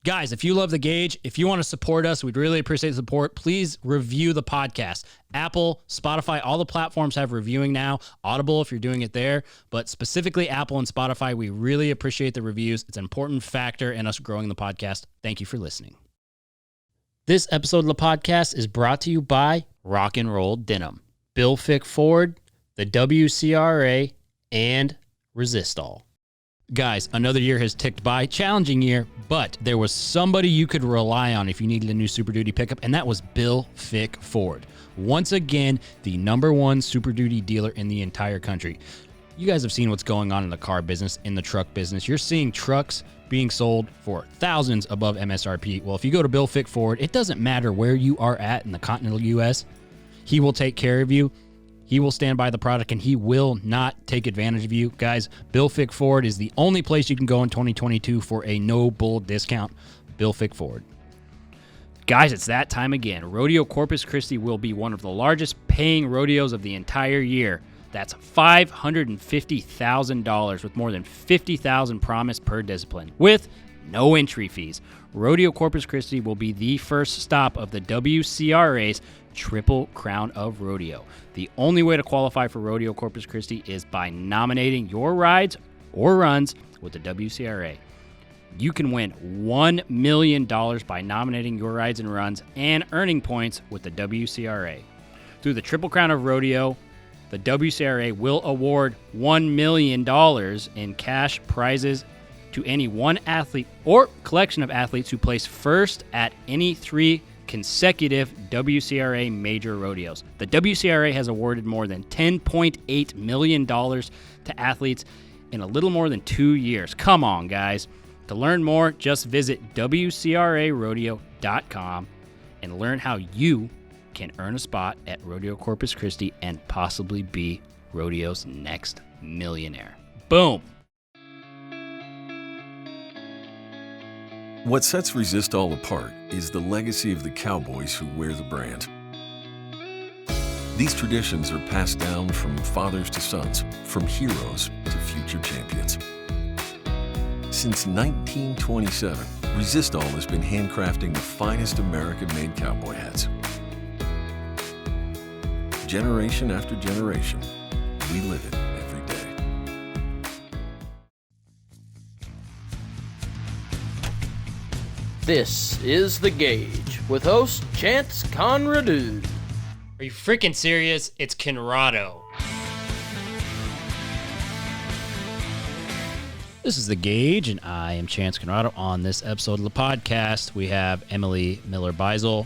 Guys, if you love The Gauge, if you want to support us, we'd really appreciate the support. Please review the podcast. Apple, Spotify, all the platforms have reviewing now. Audible, if you're doing it there. But specifically Apple and Spotify, we really appreciate the reviews. It's an important factor in us growing the podcast. Thank you for listening. This episode of the podcast is brought to you by Rock and Roll Denim, Bill Fick Ford, the WCRA, and Resistol. Guys, another year has ticked by. Challenging year, but there was somebody you could rely on if you needed a new Super Duty pickup, and that was Bill Fick Ford. Once again, the #1 Super Duty dealer in the entire country. You guys have seen what's going on in the car business, in the truck business. You're seeing trucks being sold for thousands above MSRP. Well, if you go to Bill Fick Ford, it doesn't matter where you are at in the continental U.S., he will take care of you. He will stand by the product, and he will not take advantage of you. Guys, Bill Fick Ford is the only place you can go in 2022 for a no-bull discount. Bill Fick Ford. Guys, it's that time again. Rodeo Corpus Christi will be one of the largest paying rodeos of the entire year. That's $550,000 with more than $50,000 promised per discipline, with no entry fees. Rodeo Corpus Christi will be the first stop of the WCRA's Triple Crown of Rodeo. The only way to qualify for Rodeo Corpus Christi is by nominating your rides or runs with the WCRA. You can win $1 million by nominating your rides and runs and earning points with the WCRA. Through the Triple Crown of Rodeo, the WCRA will award $1 million in cash prizes to any one athlete or collection of athletes who place first at any 3 consecutive WCRA major rodeos. The WCRA has awarded more than $10.8 million to athletes in a little more than 2 years. Come on, guys. To learn more, just visit WCRArodeo.com and learn how you can earn a spot at Rodeo Corpus Christi and possibly be Rodeo's next millionaire. Boom. What sets Resistol apart is the legacy of the cowboys who wear the brand. These traditions are passed down from fathers to sons, from heroes to future champions. Since 1927, Resistol has been handcrafting the finest American-made cowboy hats. Generation after generation, we live it every day. This is The Gauge with host Chance Conradu. Are you freaking serious? It's Conrado. This is The Gauge, and I am Chance Conrado. On this episode of the podcast, we have Emily Miller-Beisel,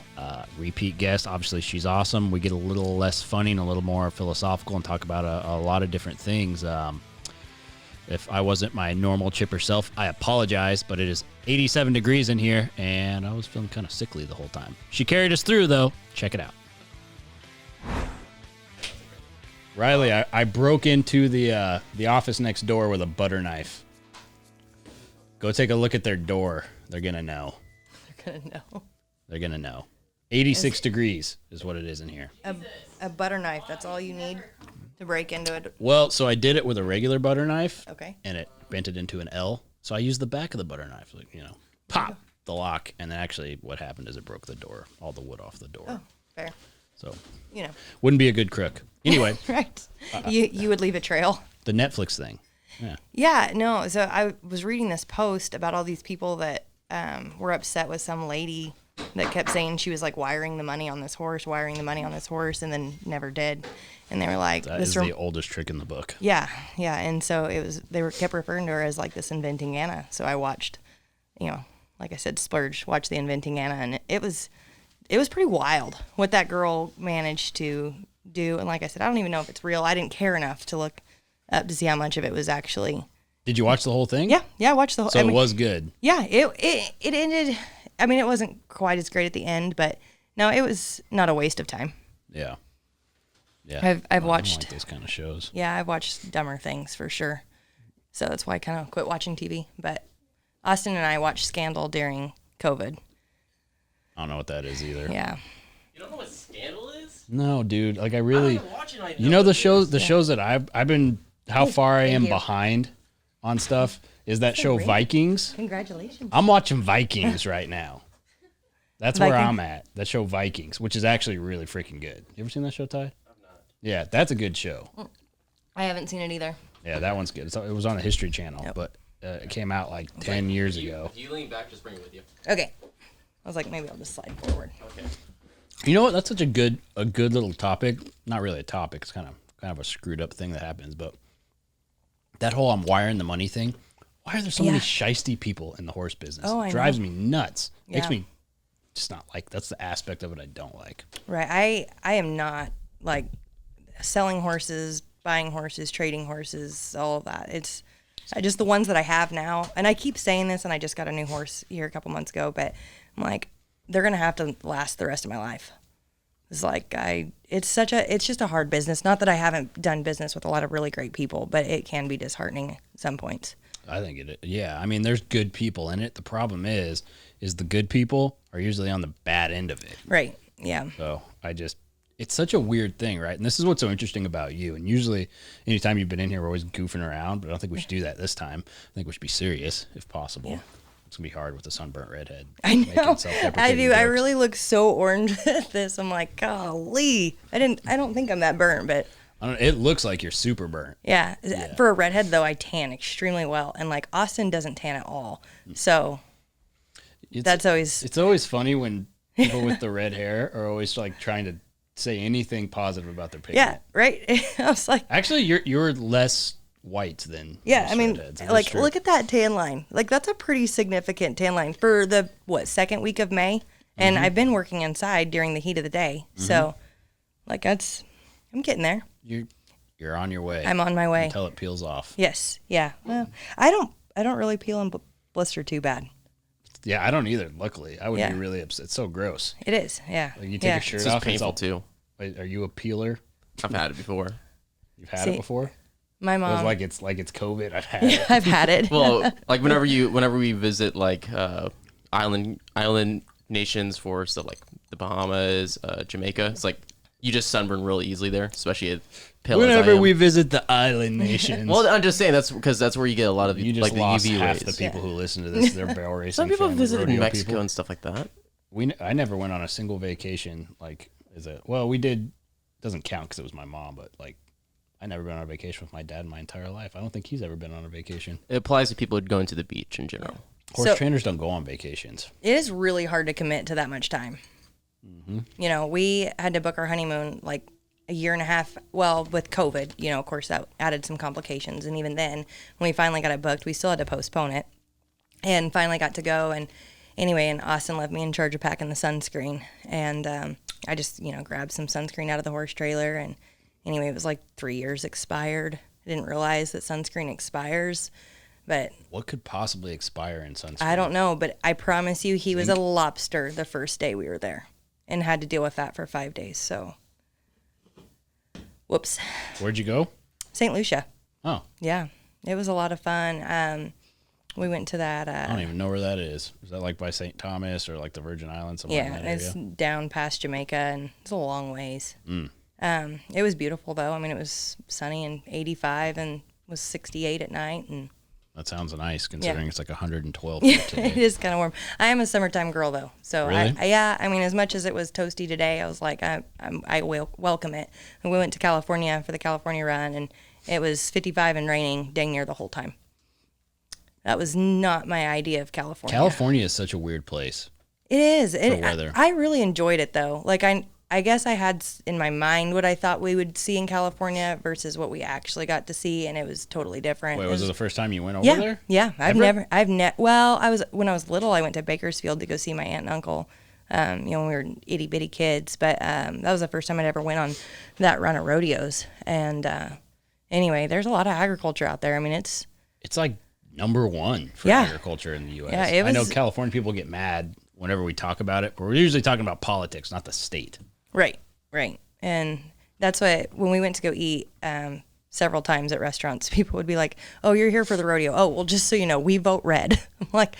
repeat guest. Obviously, she's awesome. We get a little less funny and a little more philosophical and talk about a lot of different things. If I wasn't my normal chipper self, I apologize, but it is 87 degrees in here, and I was feeling kind of sickly the whole time. She carried us through, though. Check it out. Riley, I broke into the office next door with a butter knife. Go take a look at their door. They're going to know. They're going to know. 86 degrees is what it is in here. A butter knife, that's all you need to break into it. Well, so I did it with a regular butter knife. Okay. And it bent it into an L. So I used the back of the butter knife, like, pop the lock. And then actually what happened is it broke the door, all the wood off the door. Oh, fair. So, you know. Wouldn't be a good crook. Anyway. Right. You would leave a trail. The Netflix thing. Yeah. Yeah, no. So I was reading this post about all these people that were upset with some lady that kept saying she was like wiring the money on this horse, and then never did. And they were like, that is the oldest trick in the book. Yeah. And so kept referring to her as like this Inventing Anna. So I watched, like I said, watched the Inventing Anna, and it was pretty wild what that girl managed to do. And like I said, I don't even know if it's real. I didn't care enough to look up to see how much of it was actually. Did you watch the whole thing? Yeah, I watched the whole. So it was good. Yeah, it ended. I mean, it wasn't quite as great at the end, but no, it was not a waste of time. Yeah. I've watched I like those kind of shows. Yeah, I've watched dumber things for sure. So that's why I kind of quit watching TV. But Austin and I watched Scandal during COVID. I don't know what that is either. Yeah. You don't know what Scandal is? No, dude. Like I really. The shows that I've been how far I am behind on stuff. is that show Vikings. Congratulations. I'm watching Vikings right now. That's where Viking? I'm at. That show Vikings, which is actually really freaking good. You ever seen that show, Ty? I've not. Yeah, that's a good show. I haven't seen it either. Yeah, that one's good. It was on the History Channel, but it came out like 10 years ago. If you lean back, just bring it with you. Okay. I was like, maybe I'll just slide forward. Okay. You know what? That's such a good little topic. Not really a topic. It's kind of a screwed up thing that happens, but that whole I'm wiring the money thing. Why are there so many shisty people in the horse business? Oh, I Drives know. me nuts. Makes Yeah. me just not like. That's the aspect of it I don't like. Right. I am not like selling horses, buying horses, trading horses, all of that. It's just the ones that I have now. And I keep saying this, and I just got a new horse here a couple months ago, but I'm like, they're going to have to last the rest of my life. It's like, it's just a hard business. Not that I haven't done business with a lot of really great people, but it can be disheartening at some points. I think it. Yeah, I mean, there's good people in it. The problem is the good people are usually on the bad end of it. Right. Yeah. So it's such a weird thing, right? And this is what's so interesting about you. And usually, anytime you've been in here, we're always goofing around, but I don't think we should do that this time. I think we should be serious if possible. Yeah. It's gonna be hard with a sunburnt redhead. I know. I do. Jokes. I really look so orange with this. I'm like, golly. I don't think I'm that burnt, but It looks like you're super burnt. yeah. For a redhead though, I tan extremely well, and like Austin doesn't tan at all. So it's always funny when people with the red hair are always like trying to say anything positive about their pigment. yeah, right. I was like, Actually, you're less white than yeah. most I mean, redheads. That's like true. look at that tan line. Like that's a pretty significant tan line for the second week of May, and I've been working inside during the heat of the day. So, like I'm getting there. You're on your way. I'm on my way until it peels off. Yes. Yeah. Well, I don't really peel and blister too bad. Yeah, I don't either. Luckily, I would Yeah. be really upset. It's so gross. It is. Yeah. Like you take yeah. your shirt It's just off. and it's painful all, too. Wait, are you a peeler? I've had it before. You've had See, it before. My It mom. was like it's COVID. I've had it. I've had it. Well, like whenever we visit like island nations for stuff like the Bahamas, Jamaica, it's like you just sunburn real easily there, especially at pale as I Whenever am. we visit the island nations. Well, I'm just saying that's because that's where you get a lot of you just like the lost UV half rays. the people who listen to this. They're barrel racing. Some people family, visited rodeo Mexico people. and stuff like that. I never went on a single vacation. Like, we did. Doesn't count because it was my mom, but like, I never been on a vacation with my dad in my entire life. I don't think he's ever been on a vacation. It applies to people going to the beach in general. Horse So- trainers don't go on vacations. It is really hard to commit to that much time. You know, we had to book our honeymoon like a year and a half. Well, with COVID, you know, of course that added some complications. And even then, when we finally got it booked, we still had to postpone it. And finally got to go. And anyway, and Austin left me in charge of packing the sunscreen. And I just, grabbed some sunscreen out of the horse trailer. And anyway, it was like 3 years expired. I didn't realize that sunscreen expires. But What could possibly expire in sunscreen? I don't know, but I promise you he was a lobster the first day we were there and had to deal with that for 5 days. So, whoops. Where'd you go? St. Lucia. Oh, Yeah, it was a lot of fun. We went to that. I don't even know where that is. Is that like by St. Thomas or like the Virgin Islands? Somewhere in Yeah, that it's area? down past Jamaica, and it's a long ways. It was beautiful, though. I mean, it was sunny and 85 and was 68 at night. And That sounds nice considering it's like 112 it today. is kind of warm. I am a summertime girl, though. So, Really? I mean, as much as it was toasty today, I was like, I will welcome it. And we went to California for the California run, and it was 55 and raining dang near the whole time. That was not my idea of California. California is such a weird place. It is. weather. I really enjoyed it, though. Like, I guess I had in my mind what I thought we would see in California versus what we actually got to see, and it was totally different. Wait, was it the first time you went over Yeah, there? yeah. Ever? When I was little, I went to Bakersfield to go see my aunt and uncle. When we were itty bitty kids, but that was the first time I'd ever went on that run of rodeos. And anyway, there's a lot of agriculture out there. I mean, it's like number one for Yeah. agriculture in the U.S. Yeah, it I know was- California people get mad whenever we talk about it, but we're usually talking about politics, not the state. right, and that's why when we went to go eat. Several times at restaurants, people would be like, "Oh, you're here for the rodeo. Oh, well, just so you know, we vote red." I'm like,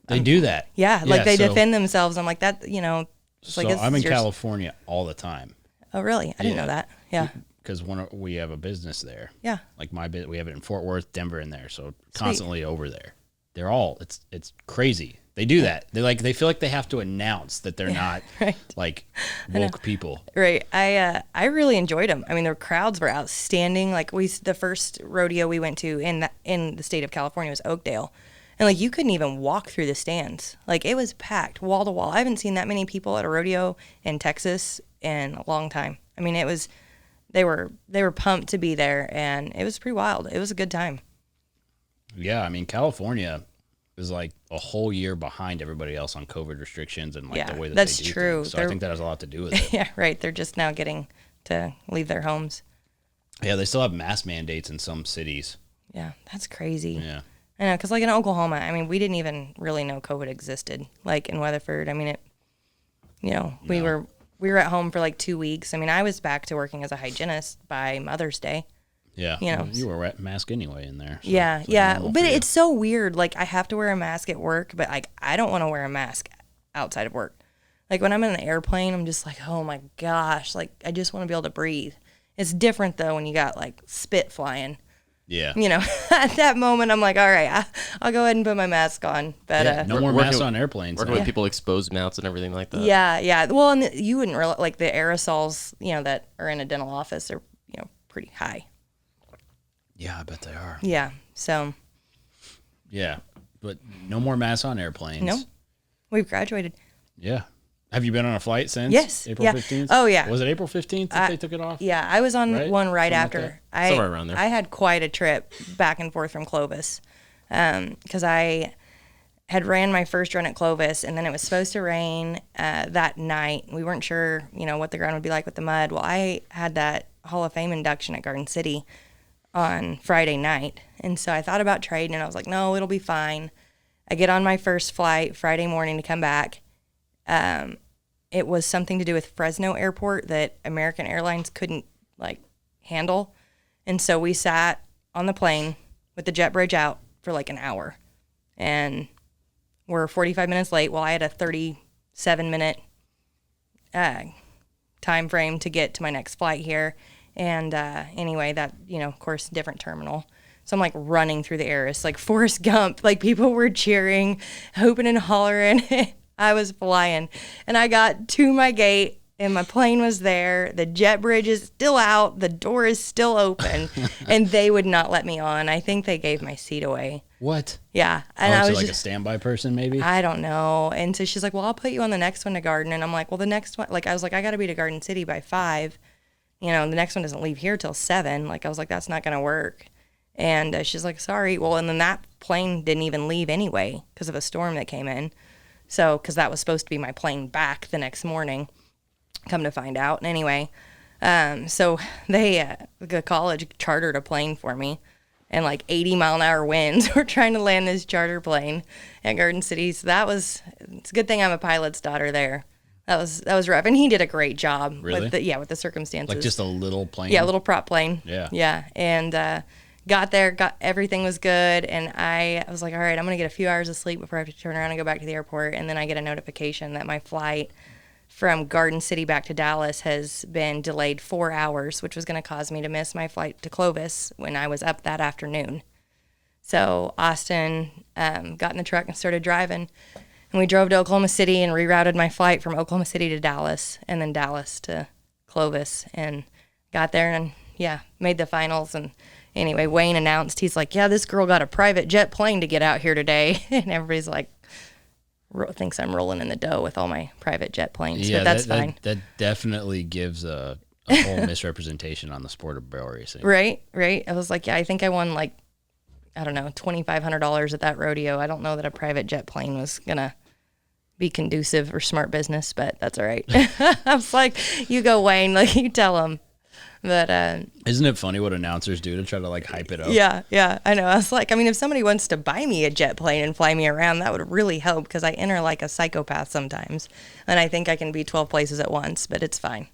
They do that. yeah, like they so- defend themselves. I'm like that, it's So like, this I'm is in yours. California all the time. Oh, really? I didn't know that. Yeah. because we have a business there. Yeah. Like we have it in Fort Worth, Denver, in there. So constantly over there. They're all it's crazy. They do that. They feel like they have to announce that they're not right. like woke people. Right. I really enjoyed them. I mean, the crowds were outstanding. Like the first rodeo we went to in the state of California was Oakdale. And like you couldn't even walk through the stands. Like it was packed wall to wall. I haven't seen that many people at a rodeo in Texas in a long time. I mean, they were pumped to be there, and it was pretty wild. It was a good time. Yeah, I mean, California is like a whole year behind everybody else on COVID restrictions and like the way that that's they do true. things. So I think that has a lot to do with it. Yeah, right. They're just now getting to leave their homes. Yeah, they still have mask mandates in some cities. Yeah, that's crazy. Yeah. I know, because like in Oklahoma, I mean, we didn't even really know COVID existed. Like in Weatherford, I mean, we were at home for like 2 weeks. I mean, I was back to working as a hygienist by Mother's Day. Yeah, well, you were wearing a mask anyway in there. So yeah. But it's so weird. Like, I have to wear a mask at work, but like, I don't want to wear a mask outside of work. Like, when I'm in an airplane, I'm just like, oh my gosh, like, I just want to be able to breathe. It's different, though, when you got like spit flying. Yeah. At that moment, I'm like, all right, I'll go ahead and put my mask on. But no more masks on airplanes. Working with people exposed mouths and everything like that. Yeah. Well, and you wouldn't realize, like, the aerosols, that are in a dental office are, pretty high. Yeah, I bet they are. Yeah. So. Yeah, but no more masks on airplanes. No, we've graduated. Yeah. Have you been on a flight since? Yes. April 15th? Oh, yeah. Was it April 15th that they took it off? Yeah, I was on one right after. Somewhere around there. I had quite a trip back and forth from Clovis because I had ran my first run at Clovis, and then it was supposed to rain that night. We weren't sure, what the ground would be like with the mud. Well, I had that Hall of Fame induction at Garden City on Friday night, and so I thought about trading, and I was like, no, it'll be fine. I get on my first flight Friday morning to come back. It was something to do with Fresno Airport that American Airlines couldn't handle. And so we sat on the plane with the jet bridge out for like an hour, and we're 45 minutes late. Well, I had a 37-minute time frame to get to my next flight here. And anyway, that, of course, different terminal. So I'm like running through the air. It's like Forrest Gump. Like people were cheering, hooping and hollering. I was flying, and I got to my gate, and my plane was there. The jet bridge is still out. The door is still open, and they would not let me on. I think they gave my seat away. What? Yeah. And I was like a standby person, maybe? I don't know. And so she's like, well, I'll put you on the next one to Garden. And I'm like, well, the next one, I was like, I got to be to Garden City by 5. The next one doesn't leave here till 7. I was like, that's not going to work. And she's like, sorry. Well, and then that plane didn't even leave anyway because of a storm that came in. So, because that was supposed to be my plane back the next morning, come to find out. And anyway, so they, the college chartered a plane for me, and 80-mile-an-hour winds. We're trying to land this charter plane at Garden City. So it's a good thing I'm a pilot's daughter there. That was rough. And he did a great job. Really? With the circumstances. Like just a little plane? Yeah, a little prop plane. Yeah. Yeah. And, got there, everything was good, and I was like, all right, I'm going to get a few hours of sleep before I have to turn around and go back to the airport. And then I get a notification that my flight from Garden City back to Dallas has been delayed 4 hours, which was going to cause me to miss my flight to Clovis when I was up that afternoon. So Austin got in the truck and started driving, and we drove to Oklahoma City and rerouted my flight from Oklahoma City to Dallas, and then Dallas to Clovis, and got there and, made the finals. And anyway, Wayne announced, he's like, yeah, this girl got a private jet plane to get out here today. And everybody's like, thinks I'm rolling in the dough with all my private jet planes. Yeah, but that's fine. That definitely gives a whole misrepresentation on the sport of barrel racing. Right. I was like, yeah, I think I won $2,500 at that rodeo. I don't know that a private jet plane was going to be conducive or smart business, but that's all right. I was like, you go, Wayne, you tell him. But isn't it funny what announcers do to try to hype it up? Yeah, I know. I was like, if somebody wants to buy me a jet plane and fly me around, that would really help, because I enter like a psychopath sometimes, and I think I can be 12 places at once, but it's fine.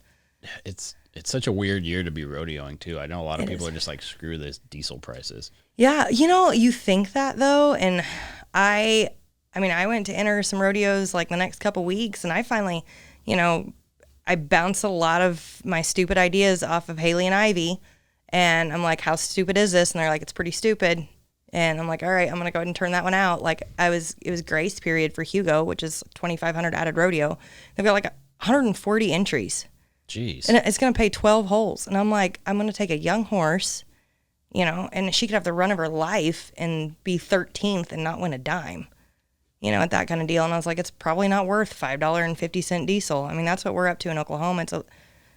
It's such a weird year to be rodeoing too. I know a lot of people are just like, screw this diesel prices. Yeah, you think that though, and I went to enter some rodeos the next couple weeks, and I finally, bounce a lot of my stupid ideas off of Haley and Ivy, and I'm like, how stupid is this? And they're like, it's pretty stupid. And I'm like, all right, I'm gonna go ahead and turn that one out. Like it was grace period for Hugo, which is 2,500 added rodeo. They've got like 140 entries. Jeez. And it's gonna pay 12 holes. And I'm like, I'm gonna take a young horse, you know, and she could have the run of her life and be 13th and not win a dime, you know, at that kind of deal. And I was like, it's probably not worth $5.50 diesel. I mean, that's what we're up to in Oklahoma.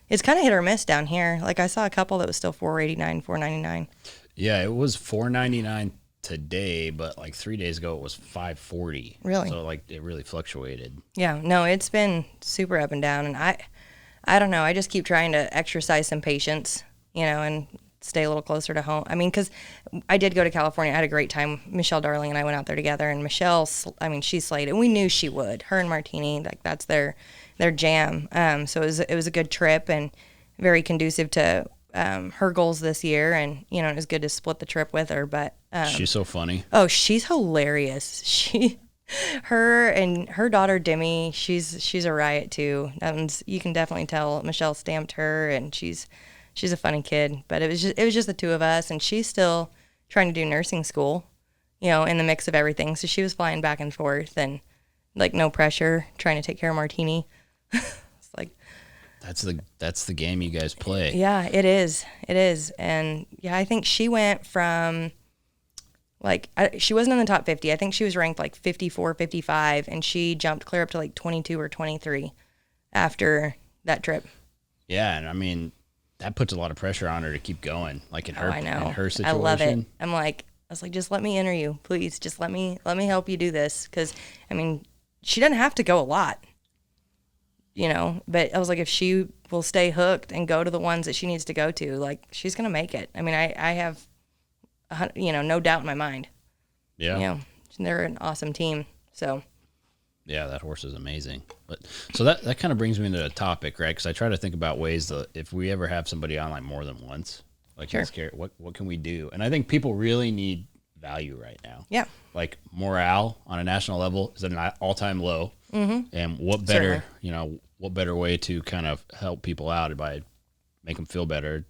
It's kind of hit or miss down here. Like I saw a couple that was still $4.89, $4.99. Yeah, it was $4.99 today, but like 3 days ago it was $5.40. Really? So like it really fluctuated. Yeah, no, it's been super up and down, and I don't know. I just keep trying to exercise some patience, you know, and stay a little closer to home. I mean, because I did go to California. I had a great time. Michelle Darling and I went out there together, and Michelle, I mean, she slayed it. We knew she would. Her and Martini, like that's their jam. So it was a good trip and very conducive to her goals this year, and you know, it was good to split the trip with her. But She's so funny. oh, she's hilarious. Her and her daughter Demi, she's a riot too. You can definitely tell Michelle stamped her, and she's a funny kid. But it was just the two of us, and she's still trying to do nursing school, you know, in the mix of everything. So she was flying back and forth, and like no pressure, trying to take care of Martini. It's like that's the game you guys play. yeah, it is, and yeah, I think she went from. Like, she wasn't in the top 50. I think she was ranked like 54, 55, and she jumped clear up to like 22 or 23 after that trip. Yeah, and I mean, that puts a lot of pressure on her to keep going. Like in her, I know. in her situation. I love it. I was like, just let me enter you, please. Just let me help you do this, because I mean, she doesn't have to go a lot, you know. But I was like, if she will stay hooked and go to the ones that she needs to go to, like she's gonna make it. I mean, I have. You know, no doubt in my mind. Yeah. You know, they're an awesome team. So. Yeah, that horse is amazing. But so that kind of brings me into a topic, right? Because I try to think about ways that if we ever have somebody on like more than once, like sure. what can we do? And I think people really need value right now. Yeah. Like morale on a national level is at an all-time low. Mm-hmm. And what better, Certainly. you know, what better way to kind of help people out by make them feel better?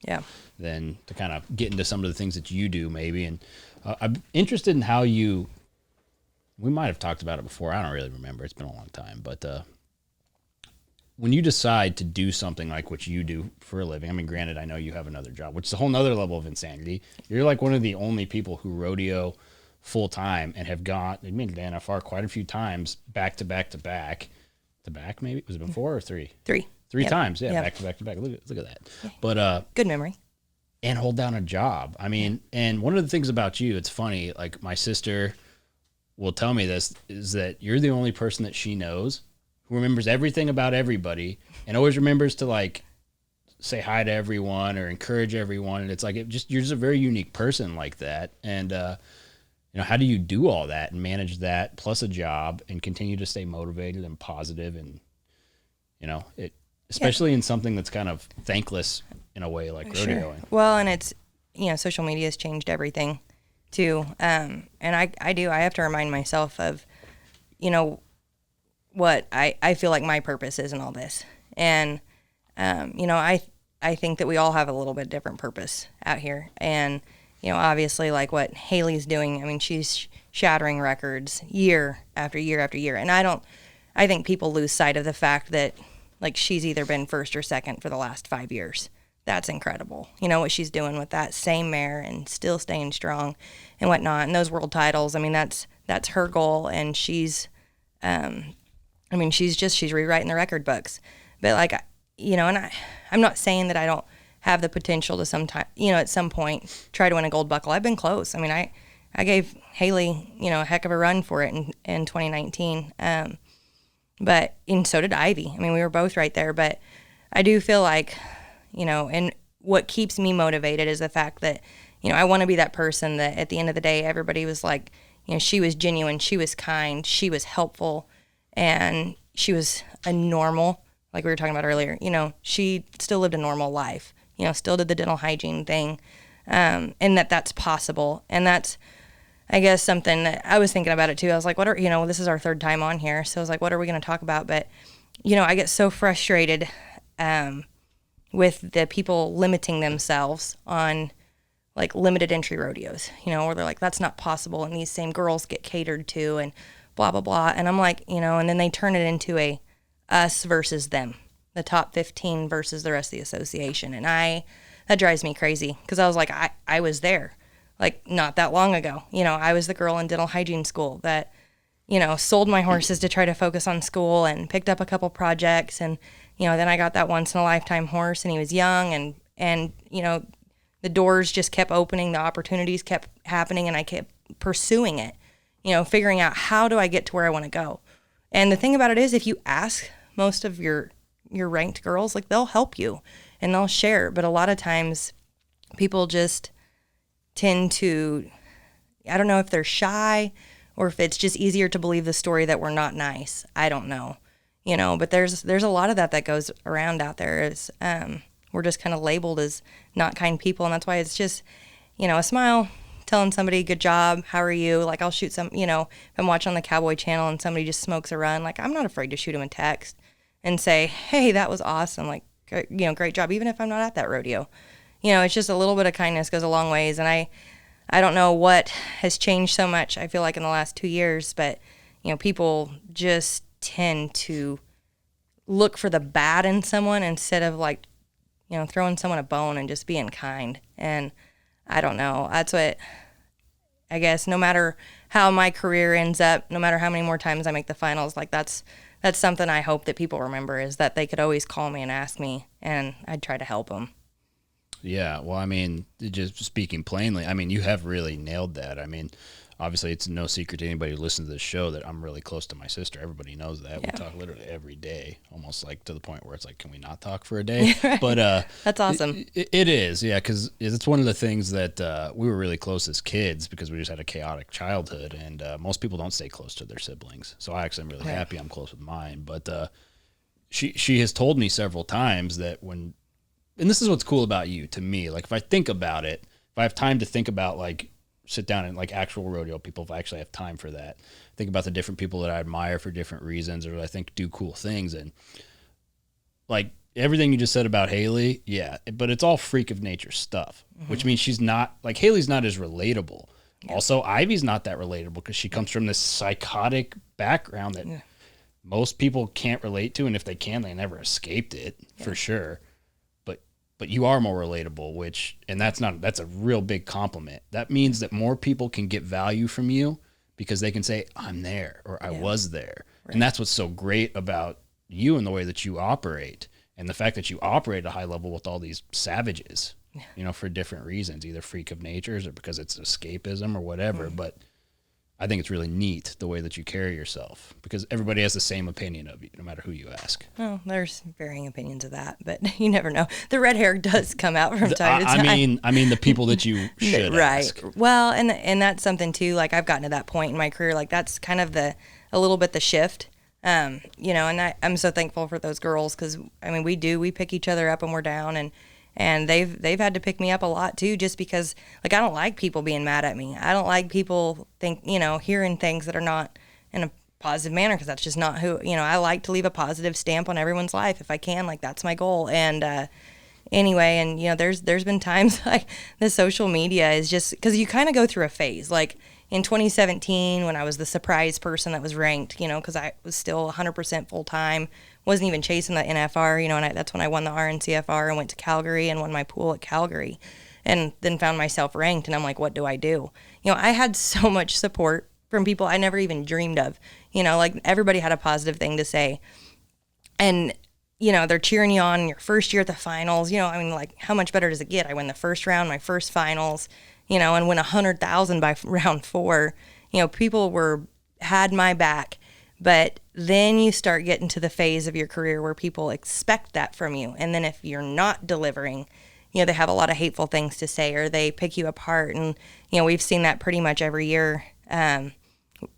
Yeah. Than to kind of get into some of the things that you do maybe. And I'm interested in how we might have talked about it before. I don't really remember. It's been a long time. But when you decide to do something like what you do for a living, I mean, granted, I know you have another job, which is a whole nother level of insanity. You're like one of the only people who rodeo full time and have gone, I mean, to NFR quite a few times, back to back to back. To back, maybe? Was it been 4 or 3? 3. Three Yep. times, yeah, Yep. back to back to back. Look at that. But good memory. and hold down a job. I mean, and one of the things about you, it's funny, like my sister will tell me this, is that you're the only person that she knows who remembers everything about everybody and always remembers to like say hi to everyone or encourage everyone. And it's like, you're just a very unique person like that. And, you know, how do you do all that and manage that plus a job and continue to stay motivated and positive and, you know, especially in something that's kind of thankless in a way like rodeoing. Sure. Well, and it's, you know, social media has changed everything too. And I have to remind myself of, you know, what I feel like my purpose is in all this. And, you know, I think that we all have a little bit different purpose out here. And, you know, obviously like what Haley's doing, I mean, she's shattering records year after year after year. And I think people lose sight of the fact that like she's either been first or second for the last 5 years. That's incredible. You know, what she's doing with that same mare and still staying strong and whatnot. And those world titles, I mean, that's her goal. And she's, I mean, she's rewriting the record books. But like, you know, and I'm not saying that I don't have the potential to sometime, you know, at some point try to win a gold buckle. I've been close. I mean, I gave Haley, you know, a heck of a run for it in 2019. And so did Ivy. I mean, we were both right there, but I do feel like, you know, and what keeps me motivated is the fact that, you know, I want to be that person that at the end of the day, everybody was like, you know, she was genuine, she was kind, she was helpful, and she was a normal, like we were talking about earlier, you know, she still lived a normal life, you know, still did the dental hygiene thing, and that's possible. And that's, I guess, something that I was thinking about it too. I was like, you know, this is our third time on here. So I was like, what are we going to talk about? But I get so frustrated with the people limiting themselves on like limited entry rodeos, where they're like, that's not possible. And these same girls get catered to and blah, blah, blah. And I'm like, and then they turn it into a us versus them, the top 15 versus the rest of the association. And that drives me crazy because I was like, I was there like not that long ago. I was the girl in dental hygiene school that, sold my horses to try to focus on school and picked up a couple projects. And, then I got that once in a lifetime horse and he was young and, the doors just kept opening, the opportunities kept happening, and I kept pursuing it, figuring out how do I get to where I want to go. And the thing about it is, if you ask most of your ranked girls, like they'll help you and they'll share. But a lot of times people just tend to, I don't know if they're shy or if it's just easier to believe the story that we're not nice. I don't know, but there's a lot of that goes around out there. Is we're just kind of labeled as not kind people. And that's why it's just, a smile, telling somebody, good job, how are you? Like I'll shoot some, if I'm watching on the Cowboy Channel and somebody just smokes a run, like I'm not afraid to shoot them a text and say, hey, that was awesome. Like, great job. Even if I'm not at that rodeo, it's just a little bit of kindness goes a long ways. And I don't know what has changed so much, I feel like in the last 2 years, but, people just tend to look for the bad in someone instead of like, throwing someone a bone and just being kind. And I don't know. That's what, I guess, no matter how my career ends up, no matter how many more times I make the finals, like that's something I hope that people remember, is that they could always call me and ask me, and I'd try to help them. Yeah. Well, I mean, just speaking plainly, I mean, you have really nailed that. I mean, obviously it's no secret to anybody who listens to this show that I'm really close to my sister. Everybody knows that. Yeah. We talk literally every day, almost like to the point where it's like, can we not talk for a day? Right. But that's awesome. It is, yeah, because it's one of the things that we were really close as kids because we just had a chaotic childhood, and most people don't stay close to their siblings. So I actually am really happy I'm close with mine. But she has told me several times that and this is what's cool about you to me, like if I think about it, if I have time to think about like sit down and like actual rodeo people, if I actually have time for that, think about the different people that I admire for different reasons or I think do cool things. And like everything you just said about Haley, yeah, but it's all freak of nature stuff, which means she's not like Haley's not as relatable. Yeah. Also, Ivy's not that relatable because she comes from this psychotic background that most people can't relate to. And if they can, they never escaped it for sure. But you are more relatable, that's a real big compliment. That means that more people can get value from you because they can say, I'm there, or I was there. Right. And that's what's so great about you and the way that you operate, and the fact that you operate at a high level with all these savages, for different reasons, either freak of natures or because it's escapism or whatever. But I think it's really neat the way that you carry yourself because everybody has the same opinion of you, no matter who you ask. Oh, there's varying opinions of that, but you never know. The red hair does come out from time to time. I mean the people that you should ask. Well, and that's something too. Like I've gotten to that point in my career. Like that's kind of a little bit the shift. And I'm so thankful for those girls because I mean we pick each other up when we're down, and they've had to pick me up a lot too, just because like I don't like people being mad at me. I don't like people hearing things that are not in a positive manner, because that's just not who I like to leave a positive stamp on everyone's life if I can. Like that's my goal. And anyway, and there's been times like the social media is just because you kind of go through a phase. Like in 2017 when I was the surprise person that was ranked, because I was still 100% full time. Wasn't even chasing the NFR, and that's when I won the RNCFR and went to Calgary and won my pool at Calgary, and then found myself ranked, and I'm like, what do? I had so much support from people I never even dreamed of, like everybody had a positive thing to say, and they're cheering you on in your first year at the finals, like how much better does it get? I win the first round, my first finals, and win 100,000 by round 4. People had my back. But then you start getting to the phase of your career where people expect that from you. And then if you're not delivering, they have a lot of hateful things to say, or they pick you apart. And, we've seen that pretty much every year. And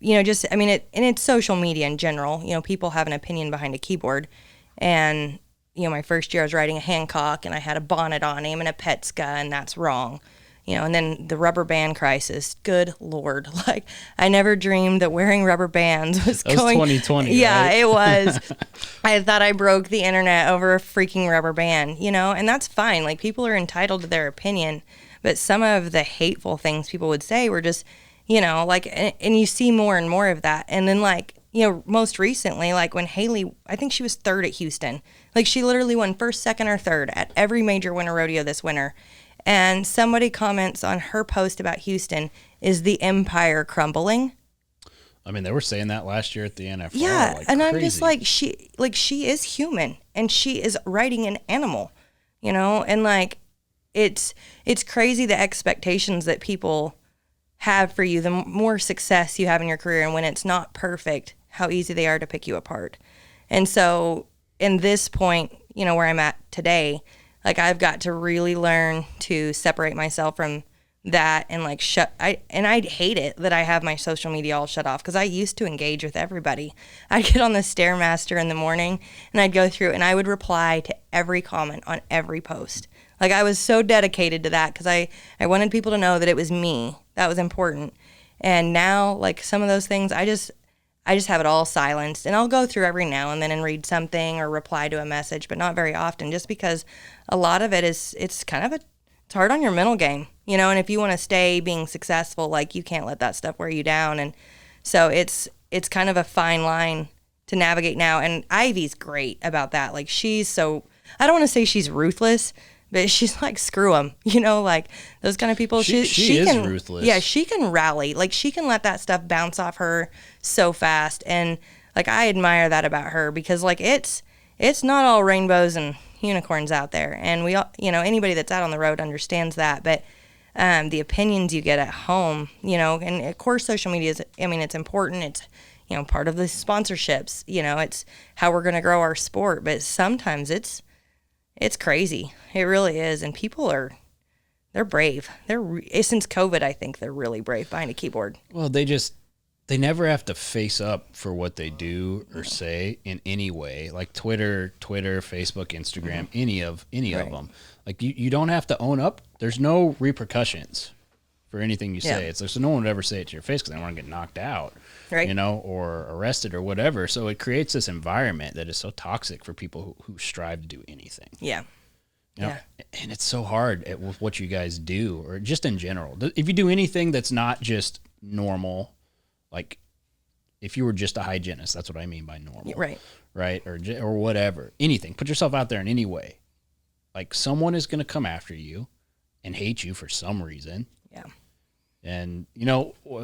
it's social media in general. People have an opinion behind a keyboard. And, my first year I was riding a Hancock and I had a bonnet on him and a Petska, and that's wrong. And then the rubber band crisis. Good Lord. Like, I never dreamed that wearing rubber bands was That was 2020, Yeah, right? it was. I thought I broke the internet over a freaking rubber band, and that's fine. Like, people are entitled to their opinion, but some of the hateful things people would say were just, like, and you see more and more of that. And then, like, most recently, like when Haley, I think she was third at Houston. Like, she literally won first, second, or third at every major winter rodeo this winter. And somebody comments on her post about Houston, is the empire crumbling? I mean, they were saying that last year at the NFL. Yeah, like and crazy. I'm just like, she is human, and she is riding an animal, and like, it's crazy the expectations that people have for you, the more success you have in your career, and when it's not perfect, how easy they are to pick you apart. And so, in this point, where I'm at today, like, I've got to really learn to separate myself from that and like I'd hate it that I have my social media all shut off, because I used to engage with everybody. I'd get on the Stairmaster in the morning and I'd go through and I would reply to every comment on every post. Like, I was so dedicated to that because I wanted people to know that it was me. That was important. And now, like, some of those things, I just have it all silenced, and I'll go through every now and then and read something or reply to a message, but not very often, just because a lot of it is, it's hard on your mental game, and if you want to stay being successful, like, you can't let that stuff wear you down. And so it's kind of a fine line to navigate now. And Ivy's great about that. Like, I don't want to say she's ruthless, but she's like, screw them, like those kind of people. She is can, ruthless. Yeah, she can rally. Like, she can let that stuff bounce off her so fast. And like, I admire that about her, because like, it's not all rainbows and unicorns out there. And we all, anybody that's out on the road understands that. But the opinions you get at home, and of course, social media is, it's important. It's, part of the sponsorships, it's how we're going to grow our sport. But sometimes it's crazy. It really is. And people they're brave. Since COVID, I think they're really brave behind a keyboard. Well, they never have to face up for what they do or say in any way, like Twitter, Facebook, Instagram, any of them. Like, you don't have to own up. There's no repercussions for anything you say. It's like, so no one would ever say it to your face because they don't want to get knocked out, right? Or arrested or whatever. So it creates this environment that is so toxic for people who strive to do anything. Yeah. Yeah. And it's so hard with what you guys do, or just in general. If you do anything that's not just normal, like if you were just a hygienist, that's what I mean by normal. Right. Right. Or whatever, anything, put yourself out there in any way. Like, someone is going to come after you and hate you for some reason. Yeah. And,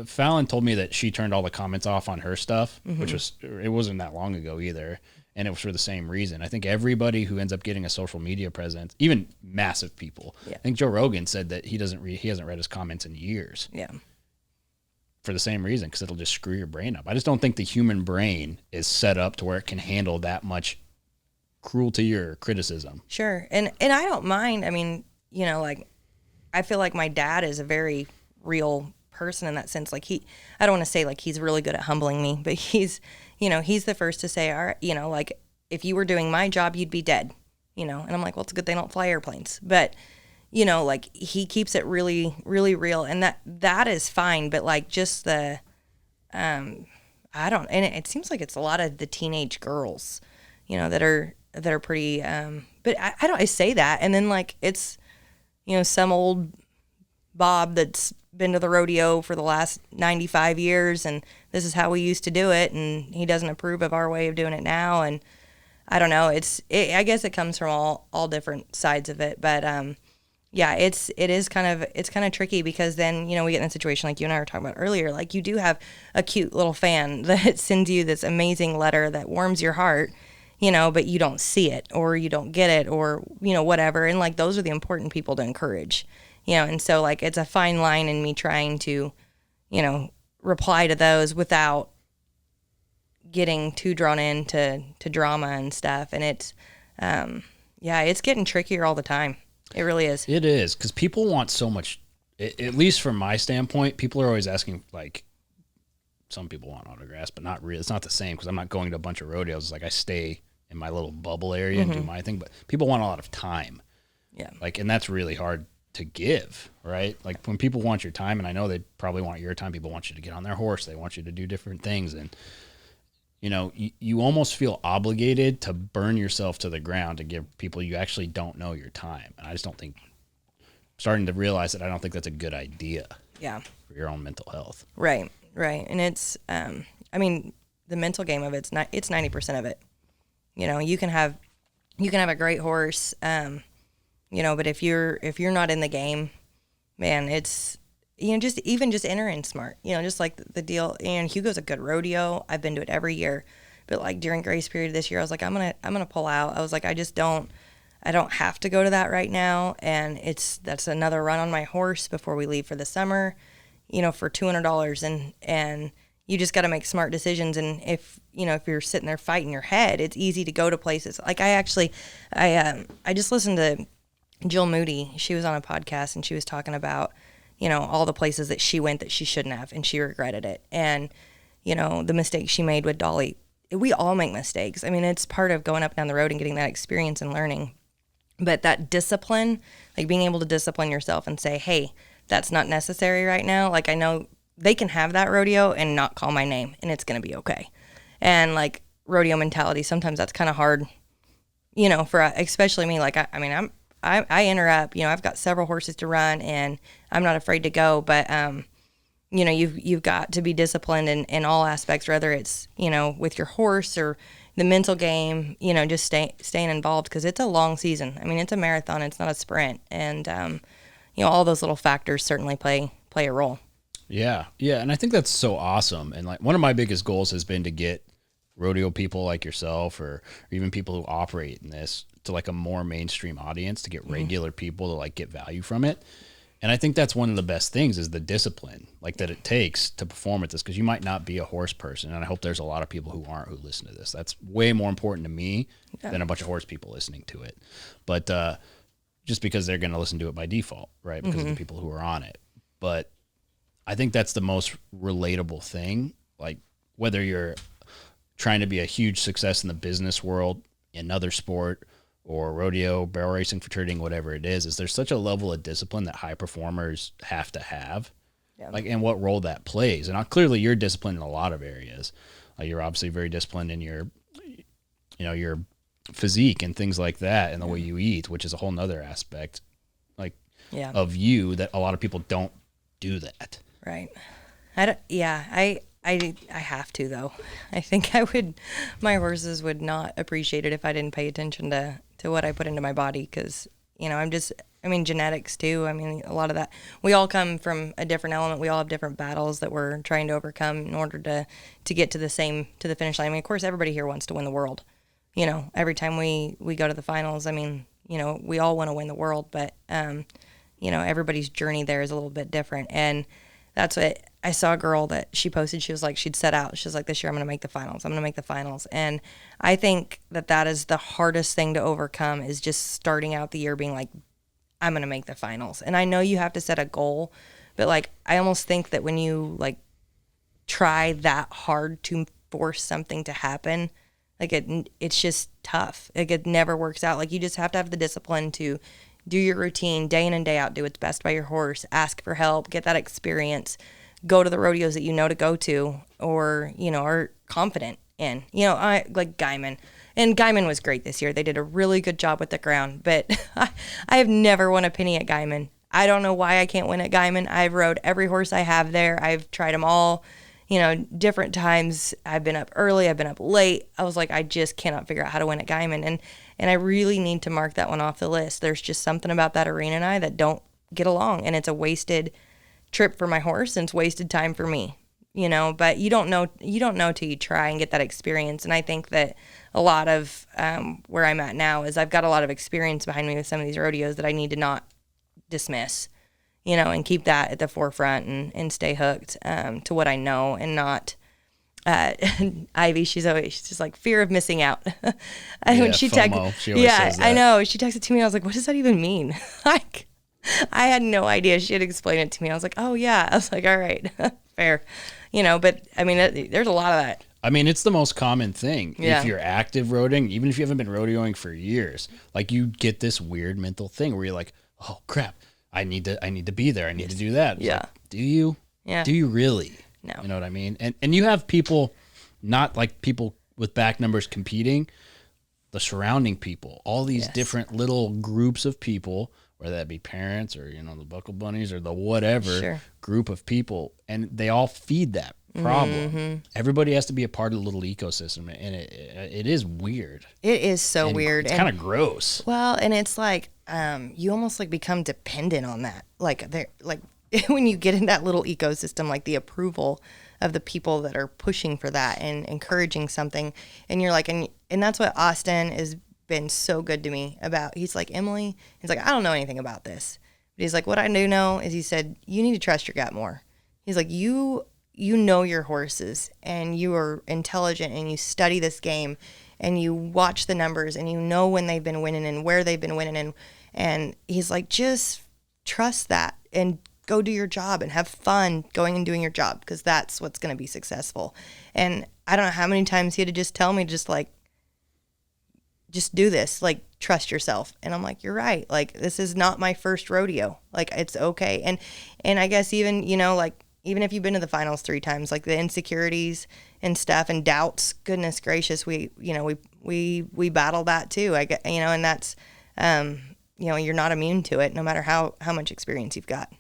Fallon told me that she turned all the comments off on her stuff, which it wasn't that long ago either. And it was for the same reason. I think everybody who ends up getting a social media presence, even massive people, I think Joe Rogan said that he hasn't read his comments in years. Yeah. For the same reason, because it'll just screw your brain up. I just don't think the human brain is set up to where it can handle that much cruelty or criticism. Sure. And I don't mind. I mean, like, I feel like my dad is a very real person in that sense. Like, I don't want to say like he's really good at humbling me, but he's the first to say, all right, like, if you were doing my job, you'd be dead, and I'm like, well, it's a good they don't fly airplanes. But, like, he keeps it really, really real. And that is fine. But like, just the, and it seems like it's a lot of the teenage girls, that are pretty, but I say that. And then like, it's, some old Bob that's been to the rodeo for the last 95 years, and this is how we used to do it, and he doesn't approve of our way of doing it now. And I don't know, I guess it comes from all different sides of it. But yeah, it's kind of tricky, because then, we get in a situation like you and I were talking about earlier. Like, you do have a cute little fan that sends you this amazing letter that warms your heart, but you don't see it, or you don't get it, or, whatever. And like, those are the important people to encourage, and so like, it's a fine line in me trying to, reply to those without getting too drawn into drama and stuff. And it's, it's getting trickier all the time. It really is. It is, because people want so much, at least from my standpoint, people are always asking, like, some people want autographs, but not really. It's not the same, because I'm not going to a bunch of rodeos. It's like, I stay in my little bubble area and do my thing, but people want a lot of time. Yeah. Like, and that's really hard to give, right? Like when people want your time, and I know they probably want your time, people want you to get on their horse. They want you to do different things. And, you know, you almost feel obligated to burn yourself to the ground to give people you actually don't know your time. And I just don't think, starting to realize that I don't think that's a good idea. Yeah. For your own mental health. Right. And it's, I mean, the mental game of it's 90% of it. You know, you can have a great horse, you know, but if you're not in the game, man, it's, you know, just entering smart, you know, just like the deal. And Hugo's a good rodeo. I've been to it every year, but like during grace period this year, I was like, I'm going to pull out. I was like, I don't have to go to that right now. And that's another run on my horse before we leave for the summer, you know, for $200. And you just got to make smart decisions. And if you're sitting there fighting your head, it's easy to go to places. Like I just listened to Jill Moody. She was on a podcast and she was talking about, you know, all the places that she went that she shouldn't have, and she regretted it. And, you know, the mistakes she made with Dolly. We all make mistakes. I mean, it's part of going up and down the road and getting that experience and learning. But that discipline, like being able to discipline yourself and say, hey, that's not necessary right now. Like I know they can have that rodeo and not call my name and it's going to be okay. And like rodeo mentality, sometimes that's kind of hard, you know, for especially me. Like, I enter up, you know, I've got several horses to run and I'm not afraid to go, but, you know, you've got to be disciplined in all aspects, whether it's, you know, with your horse or the mental game, you know, just staying involved because it's a long season. I mean, it's a marathon, it's not a sprint. And, you know, all those little factors certainly play a role. Yeah. Yeah. And I think that's so awesome. And like one of my biggest goals has been to get rodeo people like yourself or even people who operate in this to like a more mainstream audience, to get regular people to like get value from it. And I think that's one of the best things is the discipline like that it takes to perform at this, because you might not be a horse person. And I hope there's a lot of people who aren't, who listen to this. That's way more important to me than a bunch of horse people listening to it. But just because they're going to listen to it by default, right? Because of the people who are on it. But I think that's the most relatable thing. Like whether you're trying to be a huge success in the business world, another sport, or rodeo, barrel racing, fraternity, whatever it is there's such a level of discipline that high performers have to have. Yeah. Like, and what role that plays. And clearly you're disciplined in a lot of areas. You're obviously very disciplined in your physique and things like that, and the way you eat, which is a whole nother aspect of you that a lot of people don't do that. Right. I have to though. I think my horses would not appreciate it if I didn't pay attention to what I put into my body. Cause you know, genetics too. I mean, a lot of that, we all come from a different element. We all have different battles that we're trying to overcome in order to get to the finish line. I mean, of course, everybody here wants to win the world. You know, every time we go to the finals, I mean, you know, we all want to win the world, but, you know, everybody's journey there is a little bit different. And that's what I saw a girl that she posted. She was like, she'd set out. She was like, this year I'm going to make the finals. I'm going to make the finals. And I think that is the hardest thing to overcome, is just starting out the year being like, I'm going to make the finals. And I know you have to set a goal, but like, I almost think that when you like try that hard to force something to happen, like it's just tough. Like it never works out. Like you just have to have the discipline to do your routine day in and day out, do what's best by your horse, ask for help, get that experience, go to the rodeos that you know to go to, or, you know, are confident in. You know, I like Guyman. And Guyman was great this year. They did a really good job with the ground, but I have never won a penny at Guyman. I don't know why I can't win at Guyman. I've rode every horse I have there. I've tried them all, you know, different times. I've been up early, I've been up late. I was like, I just cannot figure out how to win at Guyman. And I really need to mark that one off the list. There's just something about that arena and I that don't get along. And it's a wasted trip for my horse and it's wasted time for me, you know, but you don't know till you try and get that experience. And I think that a lot of where I'm at now is I've got a lot of experience behind me with some of these rodeos that I need to not dismiss, you know, and keep that at the forefront and stay hooked to what I know and not Ivy. She's just like fear of missing out. When she texted, says that. I know, she texted to me. I was like, what does that even mean? Like, I had no idea. She had explained it to me. I was like, oh yeah. I was like, all right, fair, you know. But I mean, there's a lot of that. I mean, it's the most common thing. Yeah. If you're active rodeoing, even if you haven't been rodeoing for years, like you get this weird mental thing where you're like, oh crap, I need to be there. I need to do that. It's Yeah. like, do you? Yeah. Do you really? No. You know what I mean? And you have people, not like people with back numbers competing, the surrounding people, all these different little groups of people, whether that be parents or, the Buckle Bunnies or the whatever group of people, and they all feed that problem. Everybody has to be a part of the little ecosystem, and it is weird. It is so weird. It's kind of gross. Well, and it's like you almost like become dependent on that. Like when you get in that little ecosystem, like the approval of the people that are pushing for that and encouraging something, and you're like, and that's what Austin has been so good to me about. He's like, Emily, he's like, I don't know anything about this, but he's like, what I do know is, he said, you need to trust your gut more. He's like, you know your horses, and you are intelligent, and you study this game, and you watch the numbers, and you know when they've been winning and where they've been winning, and he's like, just trust that and go do your job and have fun going and doing your job, because that's what's going to be successful. And I don't know how many times he had to just tell me, just do this, like, trust yourself. And I'm like, you're right. Like, this is not my first rodeo. Like, it's okay. And I guess even, even if you've been to the finals 3 times, like the insecurities and stuff and doubts, goodness gracious, we battle that too. I get, and that's, you're not immune to it, no matter how much experience you've got.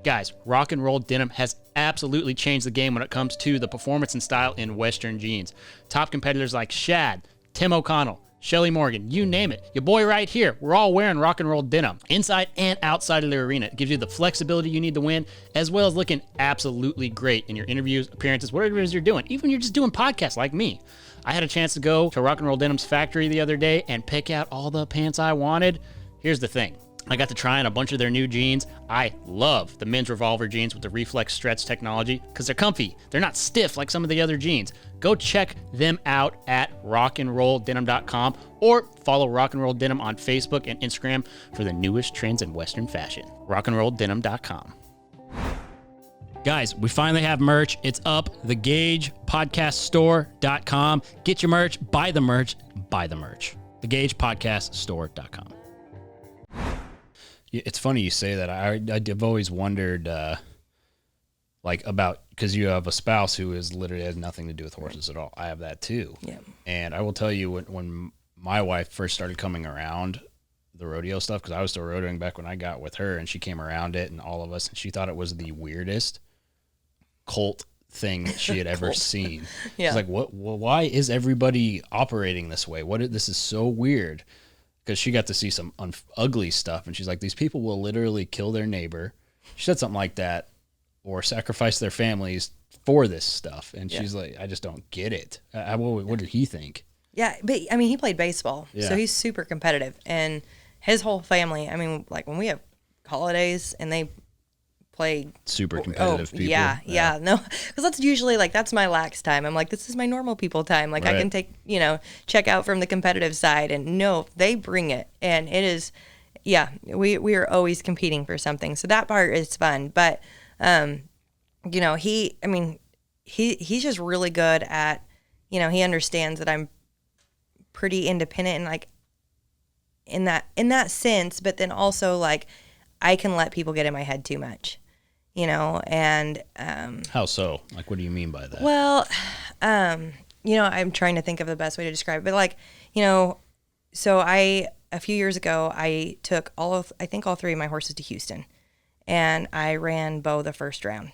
Guys, Rock and Roll Denim has absolutely changed the game when it comes to the performance and style in Western jeans. Top competitors like Shad, Tim O'Connell, Shelly Morgan, you name it. Your boy right here, we're all wearing Rock and Roll Denim. Inside and outside of the arena, it gives you the flexibility you need to win, as well as looking absolutely great in your interviews, appearances, whatever it is you're doing. Even when you're just doing podcasts like me. I had a chance to go to Rock and Roll Denim's factory the other day and pick out all the pants I wanted. Here's the thing. I got to try on a bunch of their new jeans. I love the men's Revolver jeans with the Reflex Stretch technology because they're comfy. They're not stiff like some of the other jeans. Go check them out at rockandrolldenim.com or follow Rock and Roll Denim on Facebook and Instagram for the newest trends in Western fashion. rockandrolldenim.com. Guys, we finally have merch. It's up, thegagepodcaststore.com. Get your merch, buy the merch, thegagepodcaststore.com. It's funny you say that. I've always wondered, about, because you have a spouse who literally has nothing to do with horses at all. I have that too. Yeah. And I will tell you, when my wife first started coming around the rodeo stuff, because I was still rodeoing back when I got with her, and she came around it and all of us, and she thought it was the weirdest cult thing that she had ever seen. Yeah. It's like, why is everybody operating this way? This is so weird. Because she got to see some ugly stuff, and she's like, these people will literally kill their neighbor. She said something like that, or sacrifice their families for this stuff. And she's like, I just don't get it. What did he think? Yeah, but I mean, he played baseball, so he's super competitive, and his whole family. I mean, like when we have holidays and they play super competitive people. Yeah. No, because that's usually that's my lax time. I'm like, this is my normal people time. Like, right. I can take, check out from the competitive side, and no, they bring it. And it is, we are always competing for something. So that part is fun. But, he's just really good at, he understands that I'm pretty independent and in that sense, but then also I can let people get in my head too much. And how so? What do you mean by that? Well, I'm trying to think of the best way to describe it, but so a few years ago, I took all 3 of my horses to Houston, and I ran Bo the first round.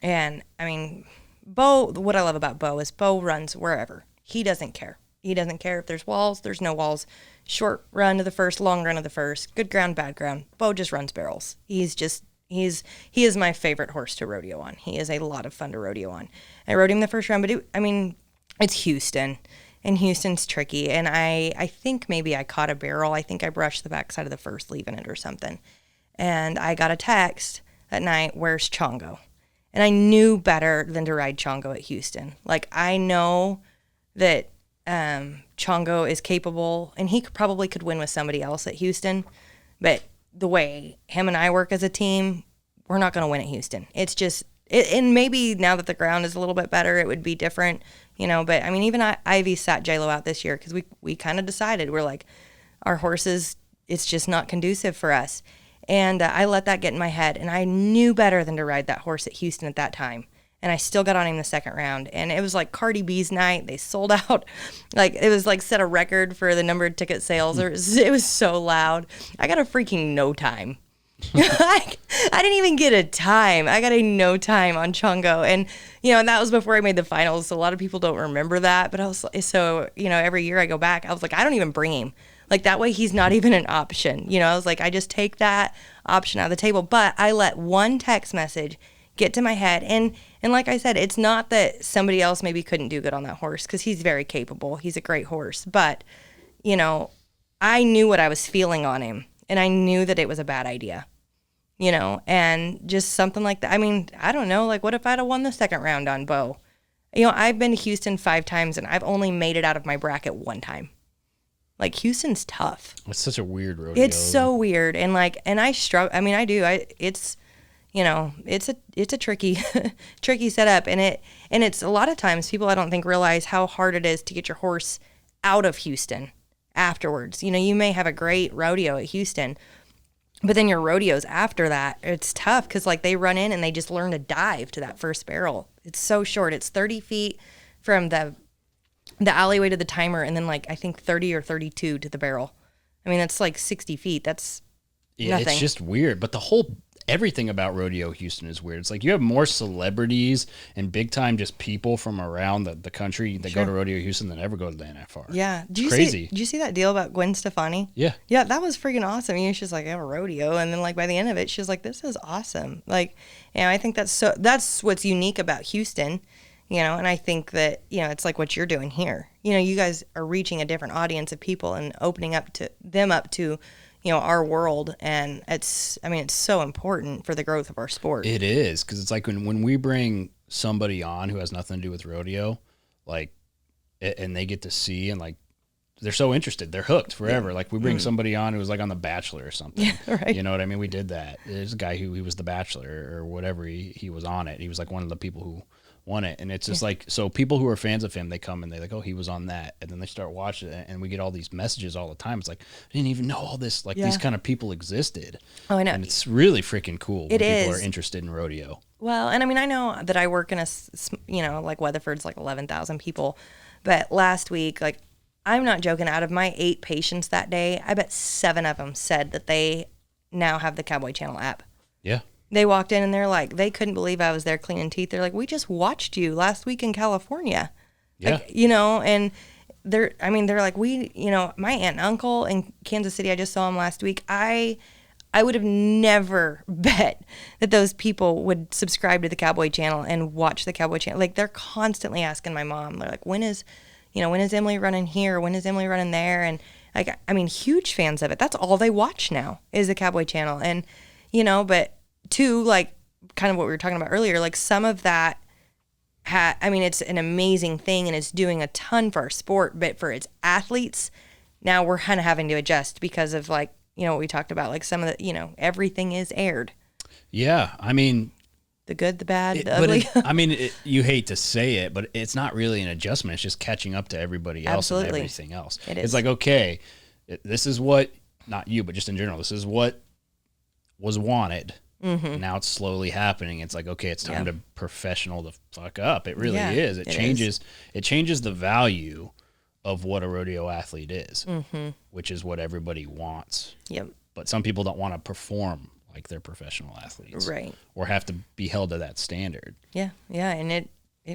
And I mean, Bo, what I love about Bo is Bo runs wherever. He doesn't care. He doesn't care if there's walls, there's no walls. Short run to the first, long run to the first, good ground, bad ground. Bo just runs barrels. He is my favorite horse to rodeo on. He is a lot of fun to rodeo on. I rode him the first round, but it's Houston, and Houston's tricky. And I think maybe I caught a barrel. I think I brushed the backside of the first, leaving it or something. And I got a text at night, where's Chongo? And I knew better than to ride Chongo at Houston. I know that Chongo is capable, and he probably could win with somebody else at Houston, but the way him and I work as a team, we're not going to win at Houston. It's just, and maybe now that the ground is a little bit better, it would be different, but even Ivy sat J-Lo out this year because we kind of decided, we're like, our horses, it's just not conducive for us. And I let that get in my head, and I knew better than to ride that horse at Houston at that time. And I still got on him the second round. And it was like Cardi B's night. They sold out. Like, it was like set a record for the number of ticket sales. It was so loud. I got a freaking no time. I didn't even get a time. I got a no time on Chongo. And, and that was before I made the finals. So a lot of people don't remember that. But I was so, every year I go back, I was like, I don't even bring him. Like, that way he's not even an option. I was like, I just take that option out of the table. But I let one text message get to my head. And like I said, it's not that somebody else maybe couldn't do good on that horse, because he's very capable. He's a great horse. But, I knew what I was feeling on him, and I knew that it was a bad idea, and just something like that. I mean, I don't know, like, what if I'd have won the second round on Bo? I've been to Houston 5 times, and I've only made it out of my bracket 1 time. Like, Houston's tough. It's such a weird rodeo. It's so weird. And I struggle. I mean, I do. It's a tricky, tricky setup. And it's a lot of times people, I don't think, realize how hard it is to get your horse out of Houston afterwards. You may have a great rodeo at Houston, but then your rodeos after that, it's tough, because like they run in and they just learn to dive to that first barrel. It's so short. It's 30 feet from the alleyway to the timer, and then like I think 30 or 32 to the barrel. I mean, that's like 60 feet. That's nothing. It's just weird. But everything about Rodeo Houston is weird. It's like you have more celebrities and big time just people from around the country that go to Rodeo Houston than ever go to the NFR. Yeah. Crazy. Did you see that deal about Gwen Stefani? Yeah. Yeah, that was freaking awesome. She's like, I have a rodeo. And then like by the end of it, she's like, this is awesome. Like, I think that's what's unique about Houston, and I think that, it's like what you're doing here. You guys are reaching a different audience of people and opening up to our world, and it's so important for the growth of our sport. It is, because it's like when we bring somebody on who has nothing to do with rodeo, like, and they get to see, and like, they're so interested, they're hooked forever. Yeah. Like, we bring somebody on who was like on The Bachelor or something. Yeah, right. You know what I mean? We did that. There's a guy who he was The Bachelor or whatever, he was on it. He was like one of the people who won it, and it's just like, so people who are fans of him, they come and they like, oh, he was on that, and then they start watching it, and we get all these messages all the time. It's like, I didn't even know all this, like, these kind of people existed. Oh, I know. And it's really freaking cool when people are interested in rodeo. Well, and I know that I work in like Weatherford's like 11,000 people, but last week, like, I'm not joking, out of my 8 patients that day, I bet 7 of them said that they now have the Cowboy Channel app. Yeah. They walked in and they're like, they couldn't believe I was there cleaning teeth. They're like, we just watched you last week in California. Yeah. Like, and they're like, my aunt and uncle in Kansas City, I just saw them last week. I would have never bet that those people would subscribe to the Cowboy Channel and watch the Cowboy Channel. Like, they're constantly asking my mom, they're like, when is Emily running here? When is Emily running there? And like, huge fans of it. That's all they watch now is the Cowboy Channel. And, but too, like, kind of what we were talking about earlier, like, some of that, it's an amazing thing and it's doing a ton for our sport, but for its athletes, now we're kind of having to adjust because of, like, what we talked about, like some of the, everything is aired. Yeah. The good, the bad, the ugly. You hate to say it, but it's not really an adjustment. It's just catching up to every else. Absolutely. And everything else. It's like, okay, this is what, not you, but just in general, this is what was wanted. Mm-hmm. Now it's slowly happening. It's like, okay, it's time to professional the fuck up. It really is. It changes the value of what a rodeo athlete is, which is what everybody wants. Yep. But some people don't want to perform like they're professional athletes, right? Or have to be held to that standard. Yeah, and it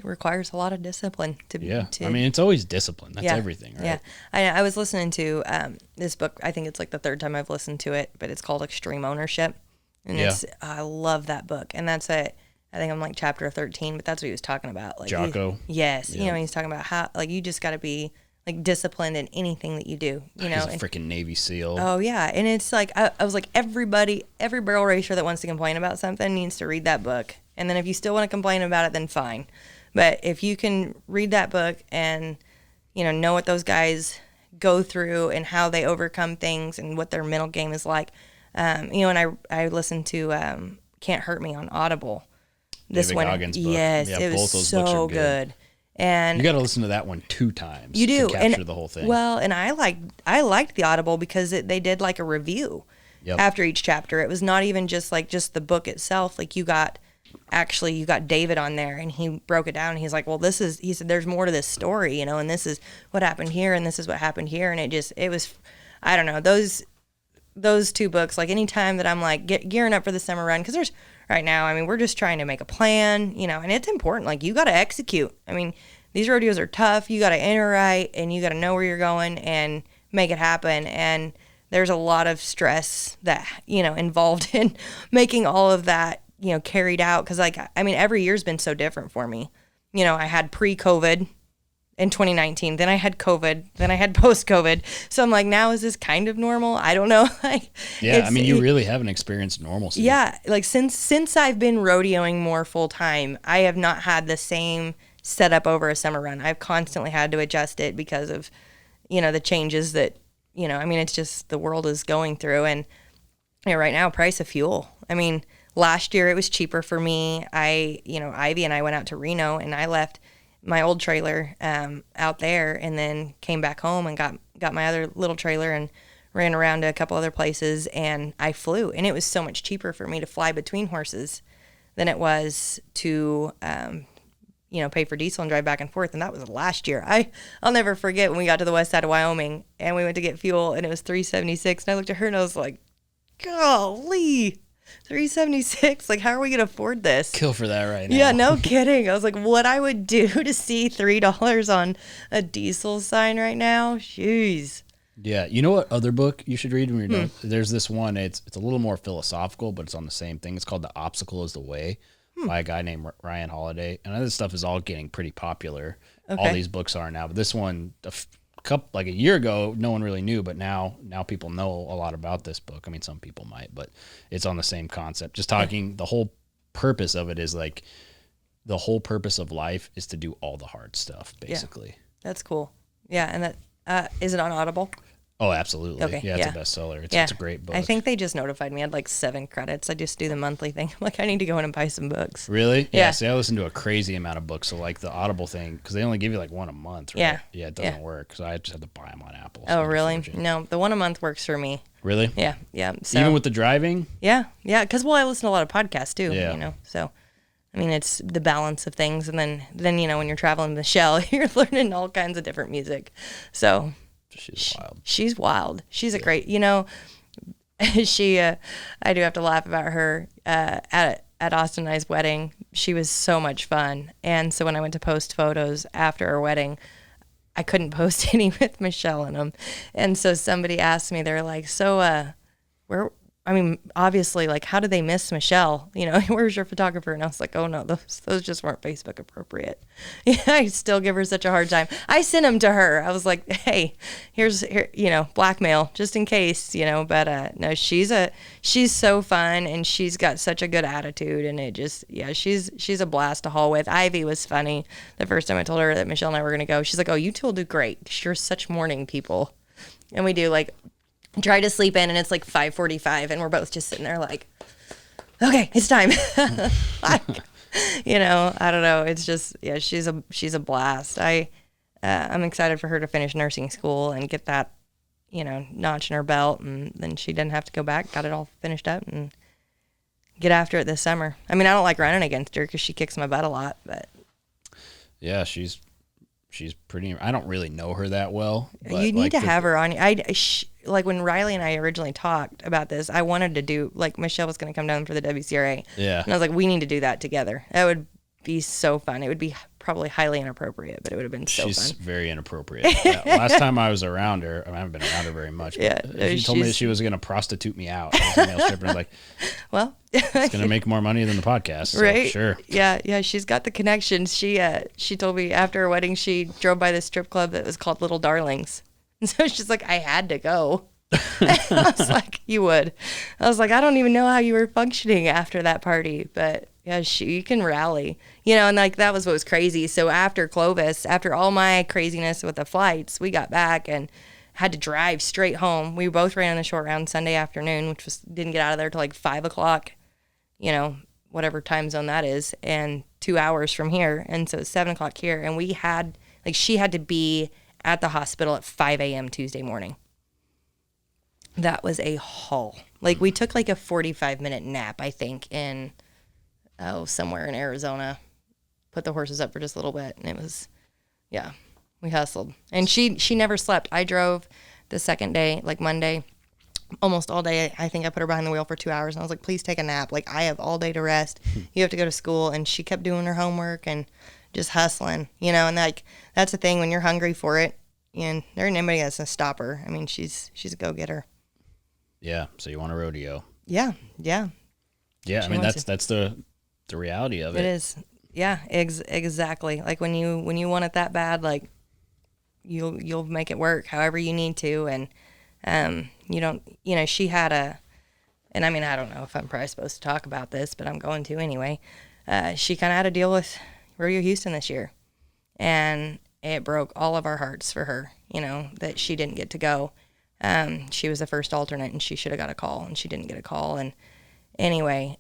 requires a lot of discipline to be. Yeah, it's always discipline. That's everything, right? Yeah, I was listening to this book. I think it's like the 3rd time I've listened to it, but it's called Extreme Ownership. And I love that book. And that's it. I think I'm like chapter 13, but that's what he was talking about. Like, Jocko. Yes. Yeah. He's talking about how, like, you just got to be like disciplined in anything that you do, He's a freaking Navy SEAL. Oh yeah. And it's like, I was like, every barrel racer that wants to complain about something needs to read that book. And then if you still want to complain about it, then fine. But if you can read that book and, know what those guys go through and how they overcome things and what their mental game is like, and I listened to Can't Hurt Me on Audible. This David one, Goggins book. Yes, yeah, it was both those so books are good. And you got to listen to that one 2 times. You do to capture the whole thing. Well, and I liked the Audible because they did like a review. after each chapter. It was not even just the book itself. Like you got David on there, and he broke it down. And he's like, well, he said, there's more to this story, and this is what happened here, and this is what happened here. And it was, I don't know, those two books, like anytime that I'm like gearing up for the summer run, because right now, I mean, we're just trying to make a plan, and it's important. Like you got to execute. I mean, these rodeos are tough. You got to enter right, and you got to know where you're going and make it happen. And there's a lot of stress that, involved in making all of that, carried out. Cause like, I mean, every year's been so different for me. I had pre-COVID in 2019, then I had COVID, then I had post-COVID. So I'm like, now is this kind of normal? I don't know. Yeah. I mean, you really haven't experienced normalcy. Yeah. Like since I've been rodeoing more full time, I have not had the same setup over a summer run. I've constantly had to adjust it because of, the changes that, I mean, it's just the world is going through. And right now, price of fuel. I mean, last year it was cheaper for me. Ivy and I went out to Reno, and I left my old trailer out there, and then came back home and got my other little trailer and ran around to a couple other places, and I flew. And it was so much cheaper for me to fly between horses than it was to pay for diesel and drive back and forth. And that was last year. I'll never forget when we got to the west side of Wyoming and we went to get fuel, and it was $3.76. And I looked at her and I was like, golly, $3.76. Like, how are we going to afford this? Kill for that right now. Yeah, no kidding. I was like, what I would do to see $3 on a diesel sign right now. Jeez. Yeah. You know what other book you should read when you're done? There's this one. It's a little more philosophical, but it's on the same thing. It's called The Obstacle is the Way by a guy named Ryan Holiday. And this stuff is all getting pretty popular. Okay. All these books are now. But this one, like a year ago, no one really knew, but now people know a lot about this book. I mean, some people might, but it's on the same concept. Just talking, the whole purpose of it is like, the whole purpose of life is to do all the hard stuff, basically. Yeah, that's cool. Yeah, and that is it on Audible? Oh, absolutely. Okay, yeah, it's a bestseller. It's a great book. I think they just notified me. I had like 7 credits. I just do the monthly thing. I'm like, I need to go in and buy some books. Really? Yeah. See, I listen to a crazy amount of books. So like the Audible thing, because they only give you like one a month, right? Yeah. Yeah, it doesn't work. So I just have to buy them on Apple. Oh, really? No, the one a month works for me. Really? Yeah. So, even with the driving? Yeah. Because I listen to a lot of podcasts too. Yeah. So I mean, it's the balance of things, and then when you're traveling with Michelle, you're learning all kinds of different music. So. She's wild. She's wild. She's a great, she, I do have to laugh about her at Austin and I's wedding. She was so much fun. And so when I went to post photos after our wedding, I couldn't post any with Michelle in them. And so somebody asked me, they're like, so obviously, like, how did they miss Michelle? Where's your photographer? And I was like, oh no, those just weren't Facebook appropriate. Yeah, I still give her such a hard time. I sent them to her. I was like, hey, here's blackmail just in case, but no, she's so fun, and she's got such a good attitude, and she's a blast to haul with. Ivy was funny. The first time I told her that Michelle and I were going to go, she's like, oh, you two will do great. You're such morning people. And we do like, try to sleep in, and it's like 5:45, and we're both just sitting there like, okay, it's time. I don't know. It's just, she's a blast. I'm excited for her to finish nursing school and get that, notch in her belt, and then she didn't have to go back, got it all finished up, and get after it this summer. I mean, I don't like running against her because she kicks my butt a lot, but. Yeah, she's pretty. I don't really know her that well. But you need to have her on. Like when Riley and I originally talked about this, I wanted to do, like, Michelle was going to come down for the WCRA. Yeah. And I was like, we need to do that together. That would be so fun. It would be probably highly inappropriate, but it would have been so fun. She's very inappropriate. Last time I was around her, I haven't been around her very much. But she told me that she was going to prostitute me out as a male stripper. I was like, well, it's going to make more money than the podcast. So right? Sure. Yeah. She's got the connections. She told me after her wedding, she drove by this strip club that was called Little Darlings. And so she's like, I had to go. I was like, you would. I was like, I don't even know how you were functioning after that party, but yeah, she can rally, and like that was what was crazy. So after Clovis, after all my craziness with the flights, we got back and had to drive straight home. We both ran on the short round Sunday afternoon, which didn't get out of there till like 5 o'clock, whatever time zone that is, and 2 hours from here. And so it's 7 o'clock here. And she had to be at the hospital at 5 a.m. Tuesday morning. that was a haul. Like we took like a 45-minute nap, I think, in somewhere in Arizona. Put the horses up for just a little bit, and it was, yeah, we hustled. And she never slept. I drove the second day, like Monday, almost all day. I think I put her behind the wheel for 2 hours, and I was like, please take a nap. Like, I have all day to rest. You have to go to school. And she kept doing her homework and just hustling, and like, that's the thing when you're hungry for it, and there ain't anybody that's gonna stop her. I mean, she's a go-getter. Yeah. So you want a rodeo? Yeah. I mean, that's the reality of it. It is. Yeah, exactly. Like when you want it that bad, like you'll make it work however you need to. And you don't, she had and I mean, I don't know if I'm probably supposed to talk about this, but I'm going to anyway. She kind of had a deal with Rodeo Houston this year, and it broke all of our hearts for her, that she didn't get to go. She was the first alternate, and she should have got a call, and she didn't get a call. And anyway,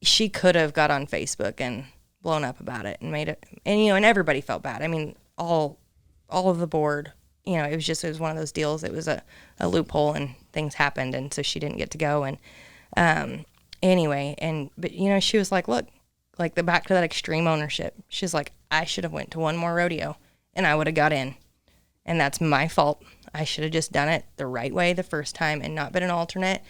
she could have got on Facebook and blown up about it and made it, and everybody felt bad. I mean, all of the board, it was one of those deals. It was a loophole, and things happened, and so she didn't get to go. And anyway, but she was like, look, like back to that extreme ownership. She's like, I should have went to one more rodeo, and I would have got in, and that's my fault. I should have just done it the right way the first time and not been an alternate.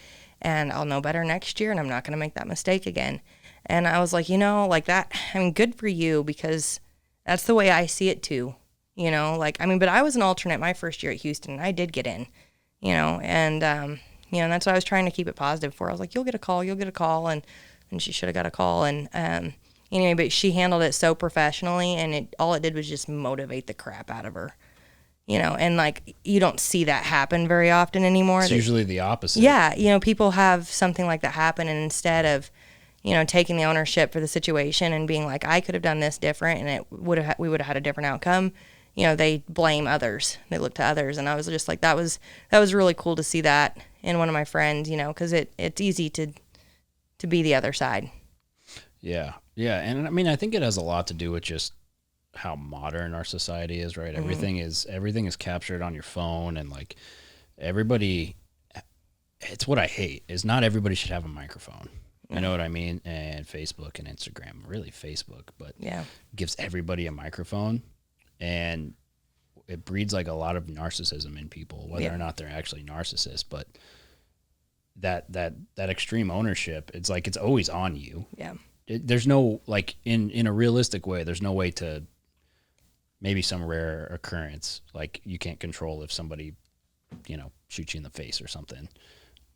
And I'll know better next year, and I'm not going to make that mistake again. And I was like, like that, I mean, good for you, because that's the way I see it too, but I was an alternate my first year at Houston, and I did get in, and that's why I was trying to keep it positive for. I was like, you'll get a call, and she should have got a call. And anyway, but she handled it so professionally, and all it did was just motivate the crap out of her. And like, you don't see that happen very often anymore. It's usually the opposite. Yeah. People have something like that happen, and instead of, taking the ownership for the situation and being like, I could have done this different, and we would have had a different outcome. They blame others. They look to others. And I was just like, that was really cool to see that in one of my friends, cause it's easy to be the other side. Yeah. Yeah. And I mean, I think it has a lot to do with just how modern our society is, right? Mm-hmm. Everything is captured on your phone, and like everybody, it's what I hate is not everybody should have a microphone. I know what I mean? And Facebook and Instagram, really Facebook, but gives everybody a microphone, and it breeds like a lot of narcissism in people, whether or not they're actually narcissists. But that extreme ownership, it's like it's always on you. Yeah. There's no, like, in a realistic way, there's no way to, maybe some rare occurrence, like you can't control if somebody, shoots you in the face or something.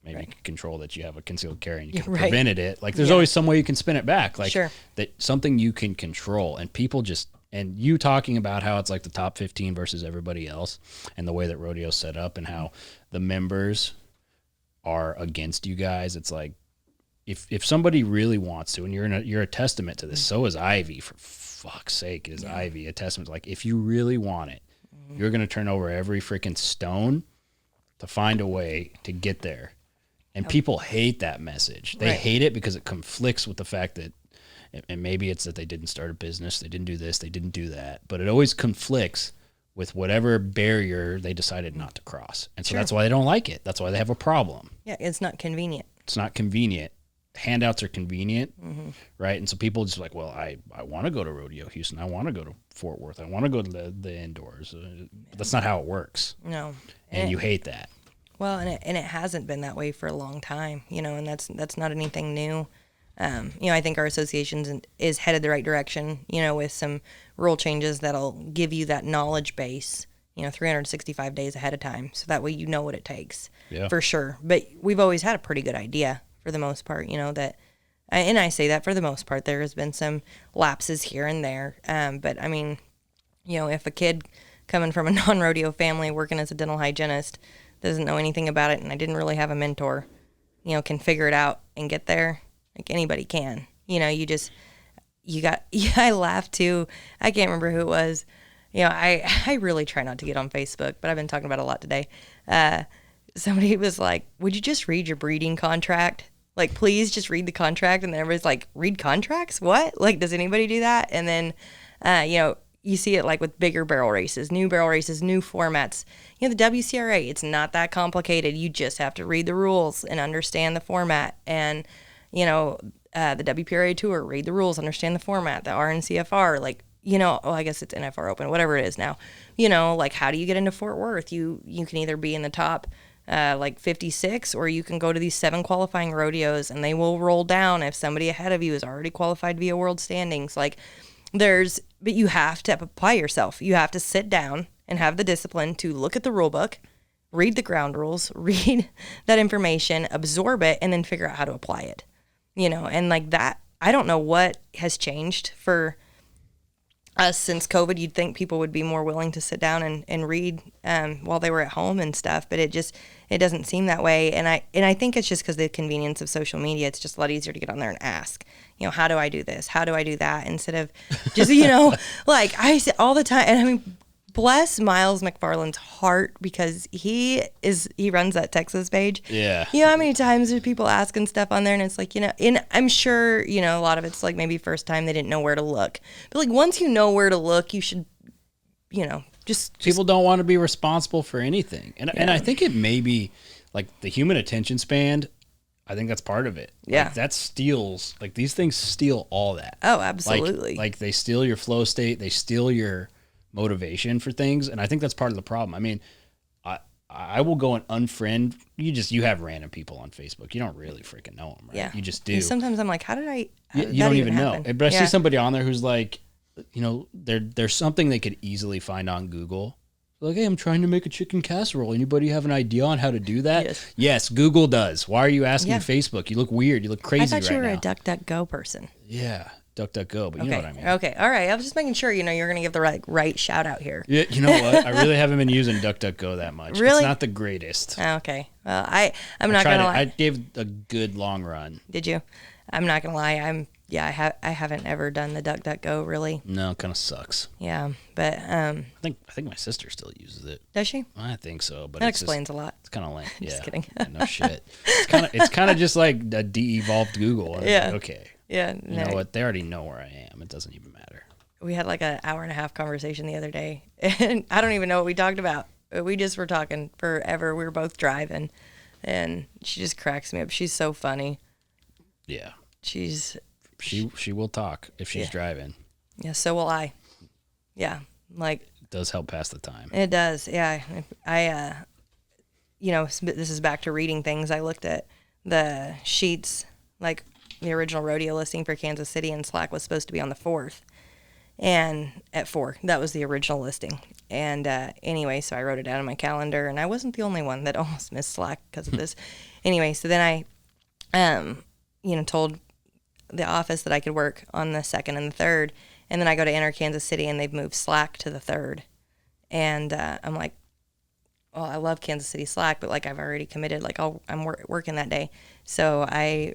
Maybe you can control that you have a concealed carry and you can prevented it. Like there's always some way you can spin it back. Like that something you can control, and people just, and you talking about how it's like the top 15 versus everybody else, and the way that rodeo's set up and how the members are against you guys. It's like, if somebody really wants to, and you're a testament to this, so is Ivy, for fuck's sake, is Ivy a testament? Like, if you really want it, you're going to turn over every freaking stone to find a way to get there. And people hate that message. They hate it because it conflicts with the fact that, and maybe it's that they didn't start a business, they didn't do this, they didn't do that, but it always conflicts with whatever barrier they decided not to cross. And so that's why they don't like it. That's why they have a problem. Yeah, it's not convenient. It's not convenient. Handouts are convenient, right? And so people just like, well, I want to go to Rodeo Houston. I want to go to Fort Worth. I want to go to the indoors. But that's not how it works. No. And you hate that. Well, and it hasn't been that way for a long time, and that's not anything new. I think our association is headed the right direction, with some rule changes that'll give you that knowledge base, 365 days ahead of time. So that way you know what it takes for sure. But we've always had a pretty good idea for the most part, that, and I say that for the most part, there has been some lapses here and there. But I mean, if a kid coming from a non-rodeo family working as a dental hygienist doesn't know anything about it, and I didn't really have a mentor, can figure it out and get there, like anybody can. I laughed too. I can't remember who it was. I really try not to get on Facebook, but I've been talking about it a lot today. Somebody was like, would you just read your breeding contract? Like, please just read the contract. And then everybody's like, read contracts? What? Like, does anybody do that? And then, you see it like with bigger barrel races, new formats. You know, the WCRA, it's not that complicated. You just have to read the rules and understand the format. And, you know, the WPRA Tour, read the rules, understand the format. The RNCFR, like, you know, I guess it's NFR Open, whatever it is now. You know, like, how do you get into Fort Worth? You can either be in the top, like 56, or you can go to these 7 qualifying rodeos, and they will roll down if somebody ahead of you is already qualified via world standings. Like, but you have to apply yourself. You have to sit down and have the discipline to look at the rule book, read the ground rules, read that information, absorb it, and then figure out how to apply it. You know, and like that, I don't know what has changed for us since COVID. You'd think people would be more willing to sit down and read while they were at home and stuff, but it doesn't seem that way. And I think it's just because of the convenience of social media. It's just a lot easier to get on there and ask, you know, how do I do this? How do I do that? Instead of just, you know, like I say all the time, and I mean, bless Miles McFarland's heart, because he runs that Texas page. Yeah. You know how many times there's people asking stuff on there, and it's like, you know, and I'm sure, you know, a lot of it's like maybe first time they didn't know where to look. But like once you know where to look, you should, you know, just people don't want to be responsible for anything. And I think it may be like the human attention span. I think that's part of it. Yeah. Like that steals, like these things steal all that. Oh, absolutely. Like they steal your flow state. They steal your motivation for things. And I think that's part of the problem. I mean, I will go and unfriend. You have random people on Facebook. You don't really freaking know them, right? Yeah. You just do. And sometimes I'm like, how did you don't even know. But I see somebody on there who's like, you know, there's something they could easily find on Google. Like, hey, I'm trying to make a chicken casserole. Anybody have an idea on how to do that? Yes, Google does. Why are you asking Facebook? You look weird. You look crazy right now. I thought you were a DuckDuckGo person. Yeah, DuckDuckGo, but you know what I mean. Okay, all right. I was just making sure, you know, you're going to give the right shout out here. Yeah, you know what? I really haven't been using DuckDuckGo that much. Really? It's not the greatest. Okay. Well, I'm not going to lie. I gave a good long run. Did you? I'm not going to lie. I haven't ever done the DuckDuckGo really. No, it kind of sucks. Yeah, but I think my sister still uses it. Does she? I think so, but that explains a lot. It's kind of lame. Yeah, just kidding. No shit. It's kind of just like a de-evolved Google. And yeah. Like, okay. Yeah. You know what? They already know where I am. It doesn't even matter. We had like an hour and a half conversation the other day, and I don't even know what we talked about. We just were talking forever. We were both driving, and she just cracks me up. She's so funny. Yeah. She will talk if she's driving. Yeah, so will I. Yeah, like it does help pass the time. It does. Yeah, you know, this is back to reading things. I looked at the sheets, like the original rodeo listing for Kansas City, and Slack was supposed to be on the 4th, and at 4, that was the original listing. And anyway, so I wrote it down in my calendar, and I wasn't the only one that almost missed Slack because of this. Anyway, so then I, you know, told the office that I could work on the 2nd and the 3rd, and then I go to enter Kansas City, and they've moved Slack to the 3rd, and I'm like, well, I love Kansas City Slack, but like I've already committed, like I'm working that day, so I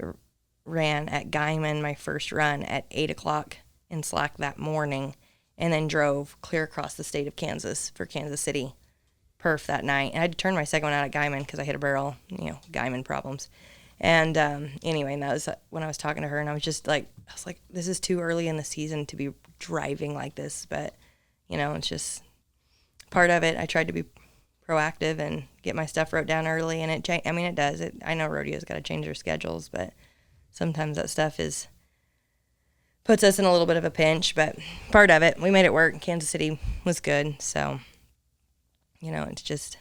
ran at Guyman my first run at 8:00 in Slack that morning, and then drove clear across the state of Kansas for Kansas City perf that night, and I had to turn my second one out at Guyman because I hit a barrel, you know, Guyman problems. And anyway, and that was when I was talking to her, and I was like, this is too early in the season to be driving like this. But, you know, it's just part of it. I tried to be proactive and get my stuff wrote down early, and it does. I know rodeo's got to change their schedules, but sometimes that stuff puts us in a little bit of a pinch. But part of it, we made it work. Kansas City was good. So, you know, it's just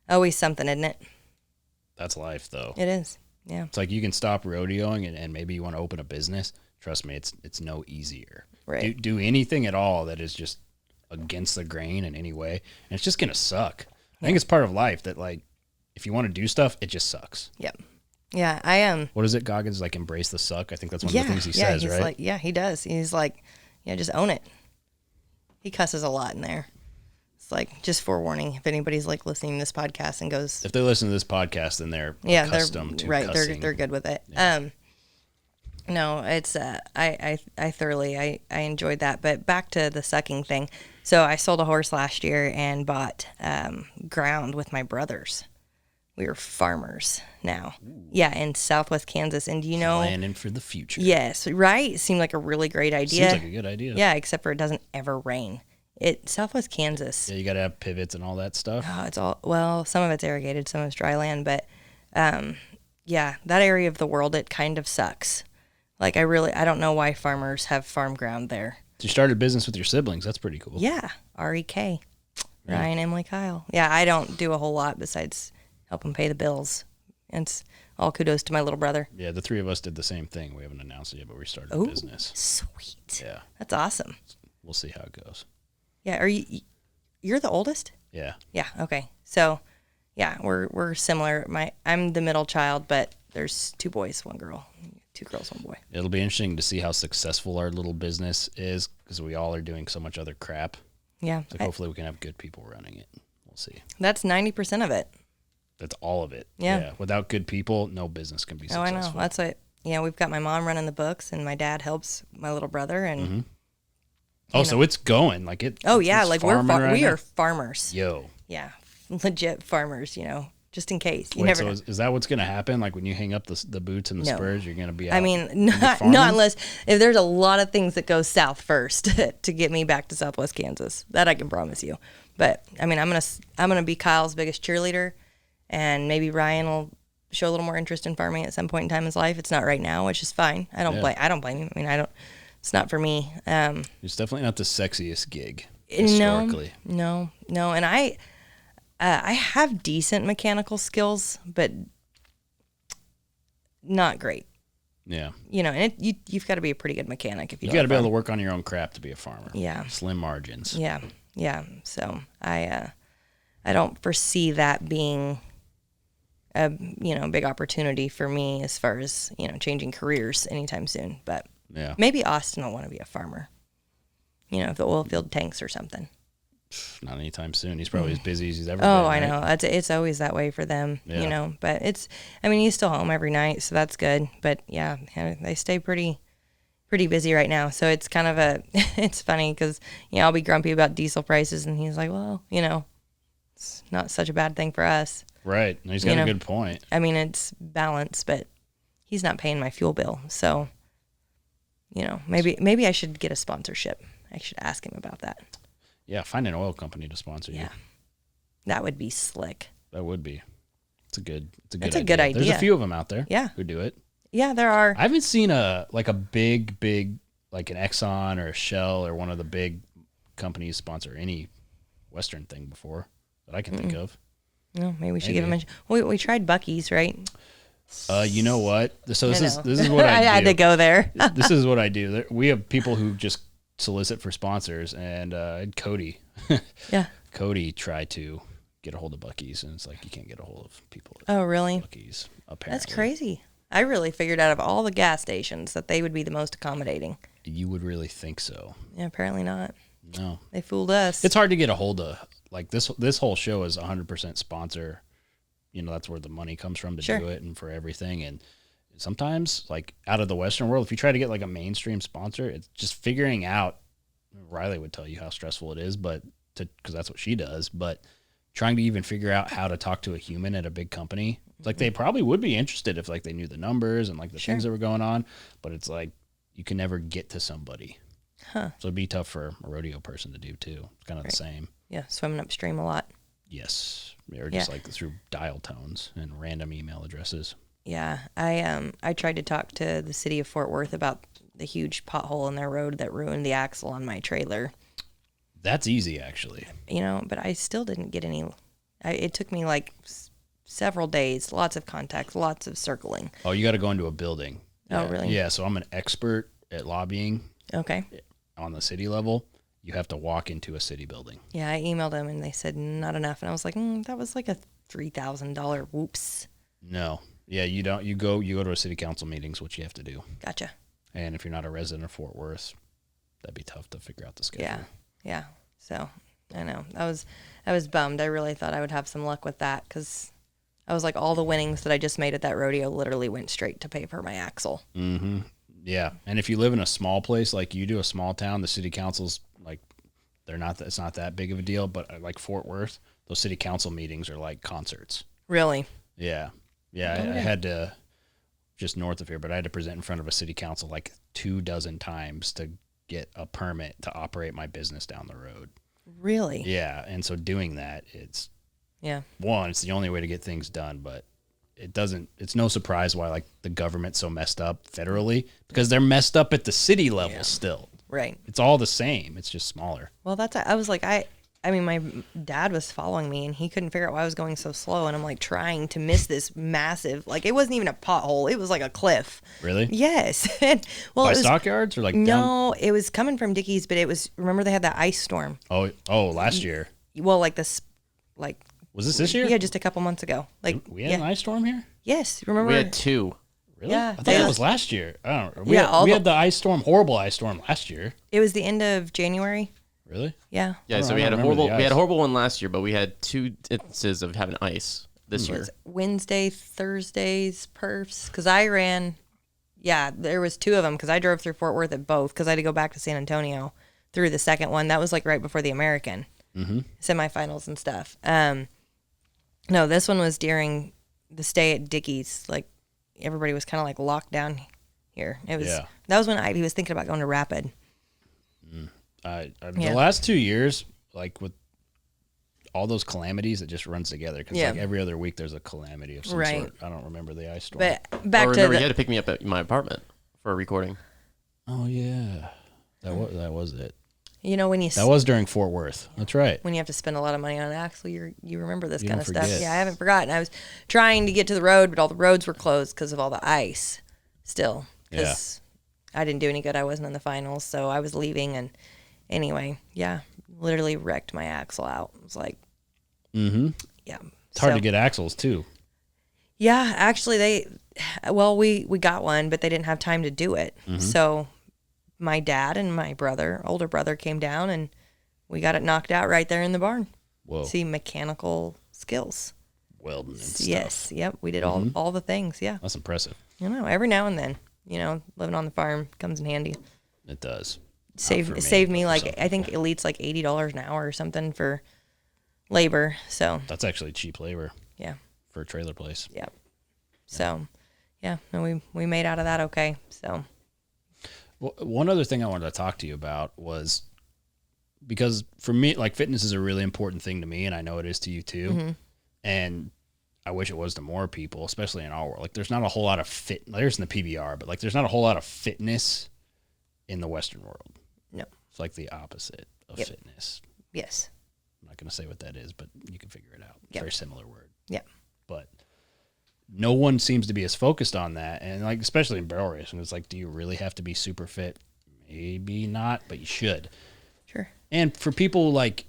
always something, isn't it? That's life, though. It is. Yeah. It's like you can stop rodeoing and maybe you want to open a business. Trust me, it's no easier. Right. Do anything at all that is just against the grain in any way, and it's just gonna suck. I think it's part of life that, like, if you want to do stuff, it just sucks. Yep. Yeah, I am. What is it, Goggins? Like, embrace the suck? I think that's one of the things he says, he's right? Like, yeah, he does. He's like, yeah, just own it. He cusses a lot in there. It's like, just forewarning, if anybody's like listening to this podcast and goes, if they listen to this podcast, then they're accustomed to cussing. They're good with it. Yeah. No, it's I thoroughly I enjoyed that. But back to the sucking thing. So I sold a horse last year and bought ground with my brothers. we were farmers now. Yeah, in Southwest Kansas. And do you know? Planning for the future. Yes, right? It seemed like a really great idea. Seems like a good idea. Yeah, except for it doesn't ever rain. Southwest Kansas. Yeah, you got to have pivots and all that stuff. Oh, it's all, well, some of it's irrigated, some of it's dry land, but yeah, that area of the world, it kind of sucks. Like, I don't know why farmers have farm ground there. You started a business with your siblings. That's pretty cool. Yeah, REK, Ryan, Emily, Kyle. Yeah, I don't do a whole lot besides help them pay the bills. And it's all kudos to my little brother. Yeah, the three of us did the same thing. We haven't announced it yet, but we started a business. Sweet. Yeah. That's awesome. We'll see how it goes. Yeah, you're the oldest? Yeah. Yeah, okay. So, yeah, we're similar. I'm the middle child, but there's 2 boys, 1 girl. 2 girls, 1 boy. It'll be interesting to see how successful our little business is because we all are doing so much other crap. Yeah. Like hopefully we can have good people running it. We'll see. That's 90% of it. That's all of it. Yeah. Without good people, no business can be successful. Oh, I know. That's what, we've got my mom running the books and my dad helps my little brother. And so it's going like it. Oh, yeah. It's Like we are farmers. Yo. Yeah. Legit farmers, just in case. You Wait, never so know. is that what's going to happen? Like when you hang up the boots and the No. spurs, you're going to be out? I mean, farming? not unless if there's a lot of things that go south first to get me back to Southwest Kansas. That I can promise you. But I mean, I'm gonna be Kyle's biggest cheerleader, and maybe Ryan will show a little more interest in farming at some point in time in his life. It's not right now, which is fine. I don't blame him. I mean, It's not for me. It's definitely not the sexiest gig No, historically. no, and I have decent mechanical skills, but not great. Yeah. And you've got to be a pretty good mechanic if you You got to be able to work on your own crap to be a farmer. Yeah. Slim margins. Yeah. So I don't foresee that being a big opportunity for me as far as changing careers anytime soon. But Yeah. maybe Austin will want to be a farmer. If the oil field tanks or something. Not anytime soon. He's probably as busy as he's ever Oh, been. I right? know. It's always that way for them, Yeah. But he's still home every night, so that's good. But yeah, they stay pretty busy right now. So it's kind of it's funny because I'll be grumpy about diesel prices, and he's like, well, it's not such a bad thing for us. Right. No, he's got a good point. I mean, it's balanced, but he's not paying my fuel bill, so maybe I should get a sponsorship. I should ask him about that. Yeah, find an oil company to sponsor you. Yeah, that would be slick. That would be. It's a good That's a good idea. There's a few of them out there. Yeah. Who do it. Yeah, there are. I haven't seen a big like an Exxon or a Shell or one of the big companies sponsor any Western thing before that I can think of. No, maybe we should give him a. We tried Buc-ee's, right? You know what? So this is what I do. I had to go there. This is what I do. We have people who just solicit for sponsors, and Cody. Yeah. Cody tried to get a hold of Buc-ee's, and it's like you can't get a hold of people at Oh, really? Buc-ee's, apparently. That's crazy. I really figured out of all the gas stations that they would be the most accommodating. You would really think so. Yeah, apparently not. No. They fooled us. It's hard to get a hold of. Like this whole show is 100% sponsor. That's where the money comes from to Sure. do it and for everything. And sometimes, like out of the Western world, if you try to get like a mainstream sponsor, it's just figuring out. Riley would tell you how stressful it is, because that's what she does. But trying to even figure out how to talk to a human at a big company, it's like they probably would be interested if like they knew the numbers and like the things that were going on. But it's like you can never get to somebody. Huh. So it'd be tough for a rodeo person to do too. It's kind of the same. Yeah, swimming upstream a lot. Yes. Or just like through dial tones and random email addresses. Yeah, I tried to talk to the city of Fort Worth about the huge pothole in their road that ruined the axle on my trailer. That's easy, actually. But I still didn't get any. It took me like several days, lots of contacts, lots of circling. Oh, you got to go into a building. Oh, really? Yeah, so I'm an expert at lobbying Okay. on the city level. You have to walk into a city building. Yeah, I emailed them and they said not enough, and I was like, that was like a $3,000. Whoops. No. Yeah, you don't. You go to a city council meetings, which you have to do. Gotcha. And if you're not a resident of Fort Worth, that'd be tough to figure out the schedule. Yeah. So I know I was bummed. I really thought I would have some luck with that because I was like, all the winnings that I just made at that rodeo literally went straight to pay for my axle. Mm-hmm. Yeah, and if you live in a small place like you do, a small town, the city councils like it's not that big of a deal. But like Fort Worth, those city council meetings are like concerts. Really? Yeah. Yeah. I had to, just north of here, but I had to present in front of a city council like 24 times to get a permit to operate my business down the road. Really? Yeah. And so doing that, it's the only way to get things done, but it's no surprise why like the government's so messed up federally, because they're messed up at the city level still. Right. It's all the same. It's just smaller. Well, I was like, I mean, my dad was following me and he couldn't figure out why I was going so slow. And I'm like trying to miss this massive, like it wasn't even a pothole. It was like a cliff. Really? Yes. Well, by Stockyards or like no, it was coming from Dickie's, but remember they had that ice storm. Oh, last year. Well, like this, like. Was this year? Yeah, just a couple months ago. Like we had an ice storm here? Yes. Remember? We had 2. Really? Yeah. I thought it was last year. I don't know. We had the horrible ice storm last year. It was the end of January. Really? Yeah. Yeah, so we had a horrible one last year, but we had 2 instances of having ice this year. Wednesday, Thursdays, perfs. Because I ran, there was 2 of them because I drove through Fort Worth at both because I had to go back to San Antonio through the second one. That was like right before the American semifinals and stuff. No, this one was during the stay at Dickie's. Like everybody was kind of like locked down here. It was that was when Ivy was thinking about going to Rapid. The last 2 years, like with all those calamities, it just runs together because like every other week there's a calamity of some sort. I don't remember the ice storm. But back you had to pick me up at my apartment for a recording. Oh yeah, that was it. You know that was during Fort Worth. That's right. When you have to spend a lot of money on an axle, you remember this kind of forget. stuff. Yeah, I haven't forgotten. I was trying to get to the road, but all the roads were closed because of all the ice. Still, because I didn't do any good. I wasn't in the finals, so I was leaving. And anyway, literally wrecked my axle out. It was like, it's hard to get axles too. Yeah, actually, we got one, but they didn't have time to do it. So my dad and my older brother, came down and we got it knocked out right there in the barn. Whoa. See, mechanical skills. Welding and stuff. Yes, yep. We did all the things, yeah. That's impressive. You know, every now and then, living on the farm comes in handy. It does. Saved me like, I think Elite's like $80 an hour or something for labor, so. That's actually cheap labor. Yeah. For a trailer place. Yep. So, we made out of that okay, so. Well, one other thing I wanted to talk to you about was, because for me, like fitness is a really important thing to me, and I know it is to you too. And I wish it was to more people, especially in our world. Like there's not a whole lot of there's in the PBR, but like there's not a whole lot of fitness in the Western world. No. It's like the opposite of fitness. Yes. I'm not going to say what that is, but you can figure it out. It's a Yep. very similar word. Yeah. But no one seems to be as focused on that. And like, especially in barrel racing, it's like, do you really have to be super fit? Maybe not, but you should. Sure. And for people like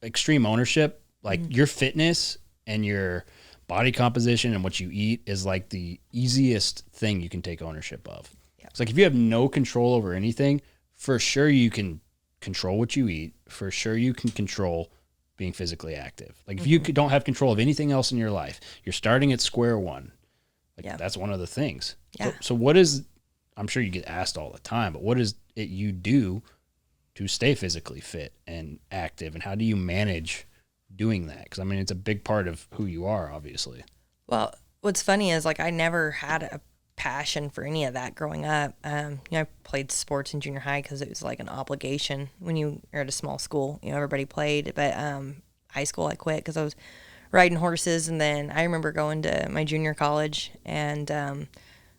extreme ownership, like your fitness and your body composition and what you eat is like the easiest thing you can take ownership of. Yeah. It's like if you have no control over anything, for sure you can control what you eat. For sure you can control being physically active. Like if you don't have control of anything else in your life, you're starting at square one. Like that's one of the things. Yeah. So what is, I'm sure you get asked all the time, but what is it you do to stay physically fit and active, and how do you manage doing that? Because I mean, it's a big part of who you are, obviously. Well, what's funny is like I never had a passion for any of that growing up. I played sports in junior high because it was like an obligation when you are at a small school. Everybody played, but high school I quit because I was riding horses, and then I remember going to my junior college, and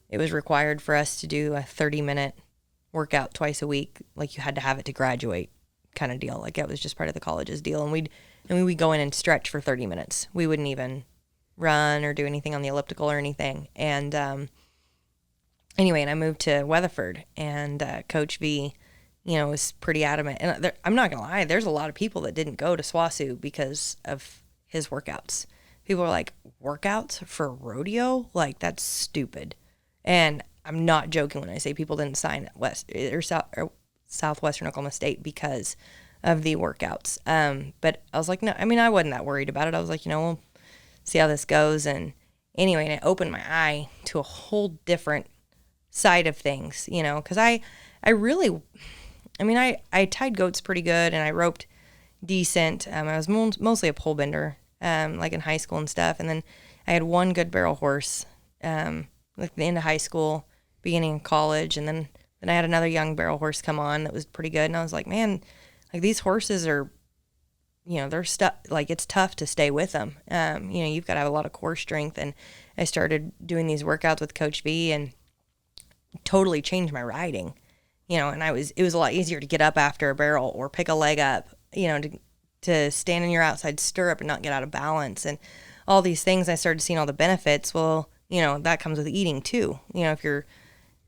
it was required for us to do a 30-minute workout twice a week. Like you had to have it to graduate, kind of deal. Like it was just part of the college's deal, and we'd go in and stretch for 30 minutes. We wouldn't even run or do anything on the elliptical or anything. And anyway, and I moved to Weatherford, and Coach V, was pretty adamant. And I'm not gonna lie, there's a lot of people that didn't go to SWASU because of his workouts. People were like, workouts for rodeo? Like that's stupid. And I'm not joking when I say people didn't sign at Southwestern Oklahoma State because of the workouts. But I was like, no, I mean, I wasn't that worried about it. I was like, we'll see how this goes. And anyway, and it opened my eye to a whole different side of things, because I tied goats pretty good, and I roped decent. I was mostly a pole bender like in high school and stuff. And then I had one good barrel horse, like the end of high school, beginning of college. And then I had another young barrel horse come on that was pretty good. And I was like, man, like these horses are, they're stuck. Like it's tough to stay with them. You've got to have a lot of core strength. And I started doing these workouts with Coach V and totally changed my riding, and it was a lot easier to get up after a barrel or pick a leg up, to stand in your outside stirrup and not get out of balance and all these things. I started seeing all the benefits. Well, that comes with eating too. If you're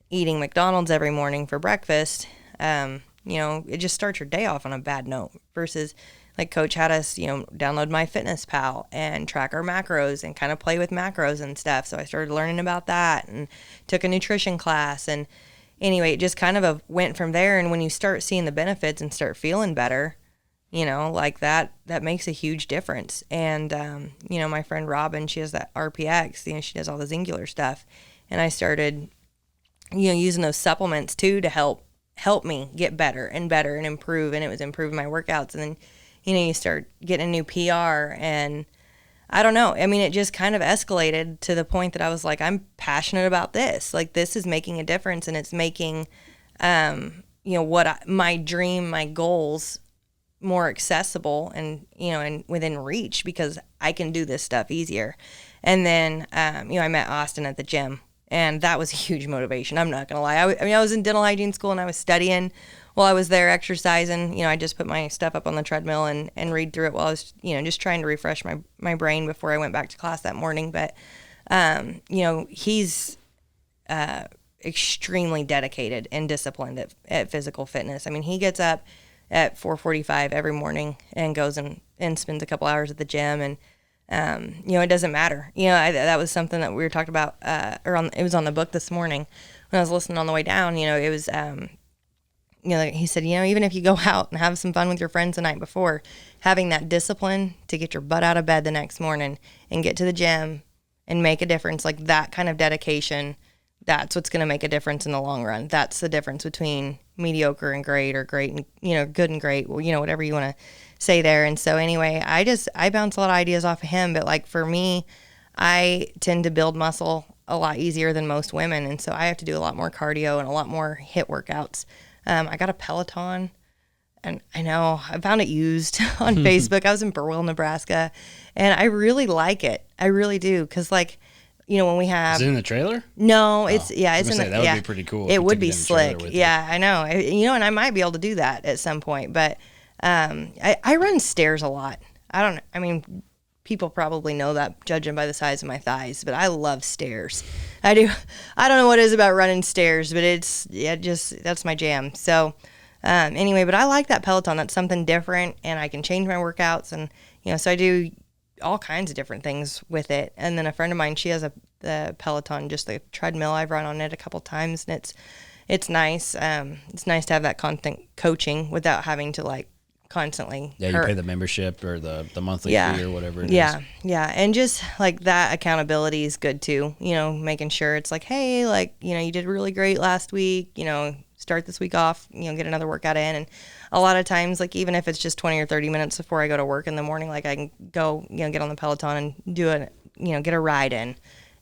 eating McDonald's every morning for breakfast, it just starts your day off on a bad note versus like Coach had us, download MyFitnessPal and track our macros and kind of play with macros and stuff. So I started learning about that and took a nutrition class. And anyway, it just kind of went from there. And when you start seeing the benefits and start feeling better, like that makes a huge difference. And, my friend Robin, she has that RPX, she does all the Zingular stuff. And I started, using those supplements too to help me get better and improve. And it was improving my workouts. And then, you start getting a new PR and I don't know. I mean, it just kind of escalated to the point that I was like, I'm passionate about this. Like this is making a difference and it's making, my dream, my goals more accessible and, and within reach because I can do this stuff easier. And then, I met Austin at the gym and that was a huge motivation. I'm not going to lie. I was in dental hygiene school and I was studying while I was there exercising. I just put my stuff up on the treadmill and read through it while I was, just trying to refresh my brain before I went back to class that morning. But, he's extremely dedicated and disciplined at physical fitness. I mean, he gets up at 4:45 every morning and goes and spends a couple hours at the gym. And, it doesn't matter. That was something that we were talking about, it was on the book this morning when I was listening on the way down. It was, he said, even if you go out and have some fun with your friends the night before, having that discipline to get your butt out of bed the next morning and get to the gym and make a difference, like that kind of dedication, that's what's going to make a difference in the long run. That's the difference between mediocre and great or great and, good and great, whatever you want to say there. And so anyway, I bounce a lot of ideas off of him, but like for me, I tend to build muscle a lot easier than most women. And so I have to do a lot more cardio and a lot more HIIT workouts. I got a Peloton and I know I found it used on Facebook. I was in Burwell, Nebraska, and I really like it. I really do. Cause like, when we have, is it in the trailer? No, it's in the, that would be pretty cool. It would be slick. Yeah, I know. And I might be able to do that at some point, but, I run stairs a lot. People probably know that judging by the size of my thighs, but I love stairs. I do. I don't know what it is about running stairs, but that's my jam. So, anyway, but I like that Peloton. That's something different and I can change my workouts and, so I do all kinds of different things with it. And then a friend of mine, she has the Peloton, just the treadmill. I've run on it a couple times and it's nice. It's nice to have that constant coaching without having to like constantly you pay the membership or the monthly fee or whatever it is. Yeah. And just like that accountability is good too, making sure it's like, hey, like, you did really great last week, start this week off, get another workout in. And a lot of times, like, even if it's just 20 or 30 minutes before I go to work in the morning, like I can go, get on the Peloton and do it, get a ride in.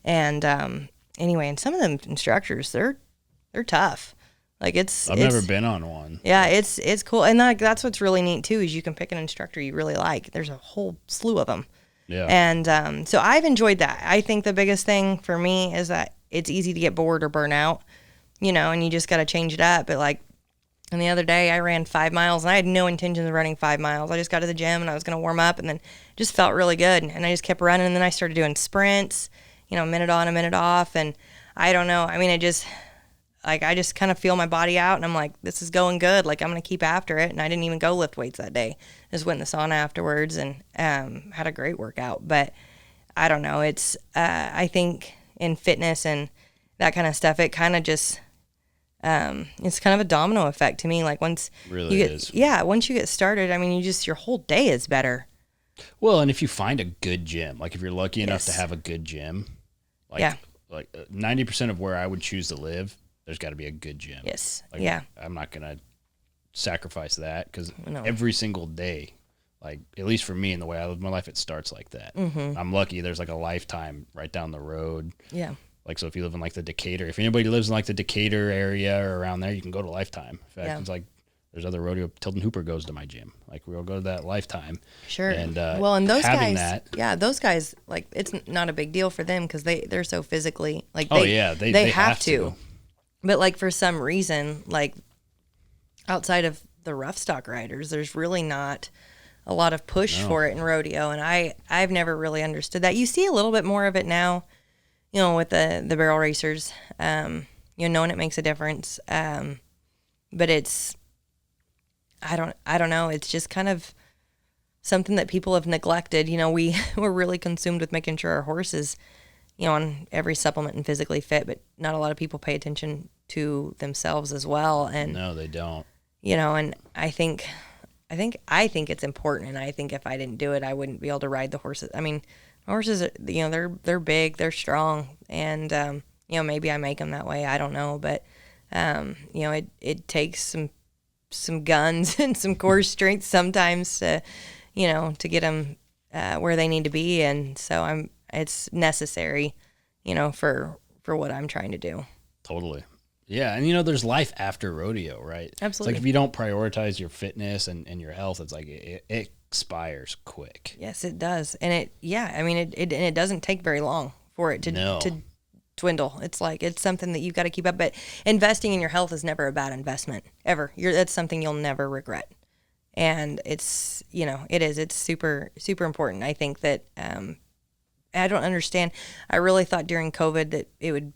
And, anyway, and some of them instructors, they're tough. Like I've never been on one. Yeah, it's cool. And that's what's really neat too, is you can pick an instructor you really like. There's a whole slew of them. Yeah. And so I've enjoyed that. I think the biggest thing for me is that it's easy to get bored or burn out, and you just got to change it up. But like, and the other day I ran 5 miles and I had no intention of running 5 miles. I just got to the gym and I was going to warm up and then just felt really good. And I just kept running. And then I started doing sprints, a minute on, a minute off. And I don't know. I mean, I just kind of feel my body out and I'm like, this is going good. Like I'm going to keep after it. And I didn't even go lift weights that day. Just went in the sauna afterwards and had a great workout. But I don't know. It's, I think in fitness and that kind of stuff, it kind of just, it's kind of a domino effect to me. Like once once you get started, I mean, your whole day is better. Well, and if you find a good gym, like if you're lucky enough to have a good gym, like 90% of where I would choose to live, there's got to be a good gym. Yes. Like, I'm not going to sacrifice that because No. every single day, Like, at least for me and the way I live my life, it starts like that. I'm lucky there's like a Lifetime right down the road. Yeah. Like, so if you live in like the Decatur, if anybody lives in like the Decatur area or around there, you can go to Lifetime. In fact, it's like there's other rodeo. Tilton Hooper goes to my gym. Like, we'll go to that Lifetime. Sure. And well, and those having guys, those guys, like, it's not a big deal for them because they're so physically, like, they have to. But like, for some reason, like, outside of the rough stock riders, there's really not a lot of push for it in rodeo, and I've never really understood that. You see a little bit more of it now, you know, with the barrel racers, you know, knowing it makes a difference. But it's, I don't know. It's just kind of something that people have neglected. You know, we're really consumed with making sure our horses, you know, on every supplement and physically fit, but not a lot of people pay attention to themselves as well. And no, they don't. You know, and I think it's important, and I think if I didn't do it, I wouldn't be able to ride the horses. I mean, horses are, you know, they're big, they're strong, and you know, maybe I make them that way. I don't know, but you know, it takes some guns and some core strength sometimes to, you know, to get them where they need to be, and so it's necessary, you know, for what I'm trying to do. Totally. Yeah, and you know, there's life after rodeo, right? Absolutely. It's like if you don't prioritize your fitness and your health, it's like it expires quick. Yes, it does, and it doesn't take very long for it to dwindle. It's like, it's something that you've got to keep up. But investing in your health is never a bad investment ever. That's something you'll never regret, and it's, you know, it's super super important. I think that I don't understand. I really thought during COVID that it would,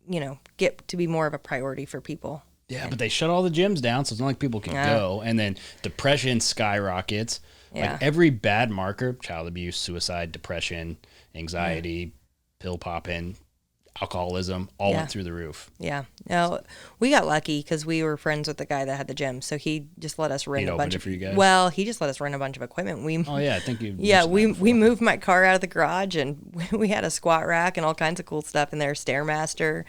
you know, get to be more of a priority for people. Yeah, but they shut all the gyms down, so it's not like people can go. And then depression skyrockets. Yeah. Like, every bad marker, child abuse, suicide, depression, anxiety, pill popping, alcoholism, all went through the roof. Yeah. No, we got lucky because we were friends with the guy that had the gym, so he just let us rent a bunch of. For you guys? Well, he just let us rent a bunch of equipment. I think you. Yeah, we moved my car out of the garage, and we had a squat rack and all kinds of cool stuff in there. Stairmaster,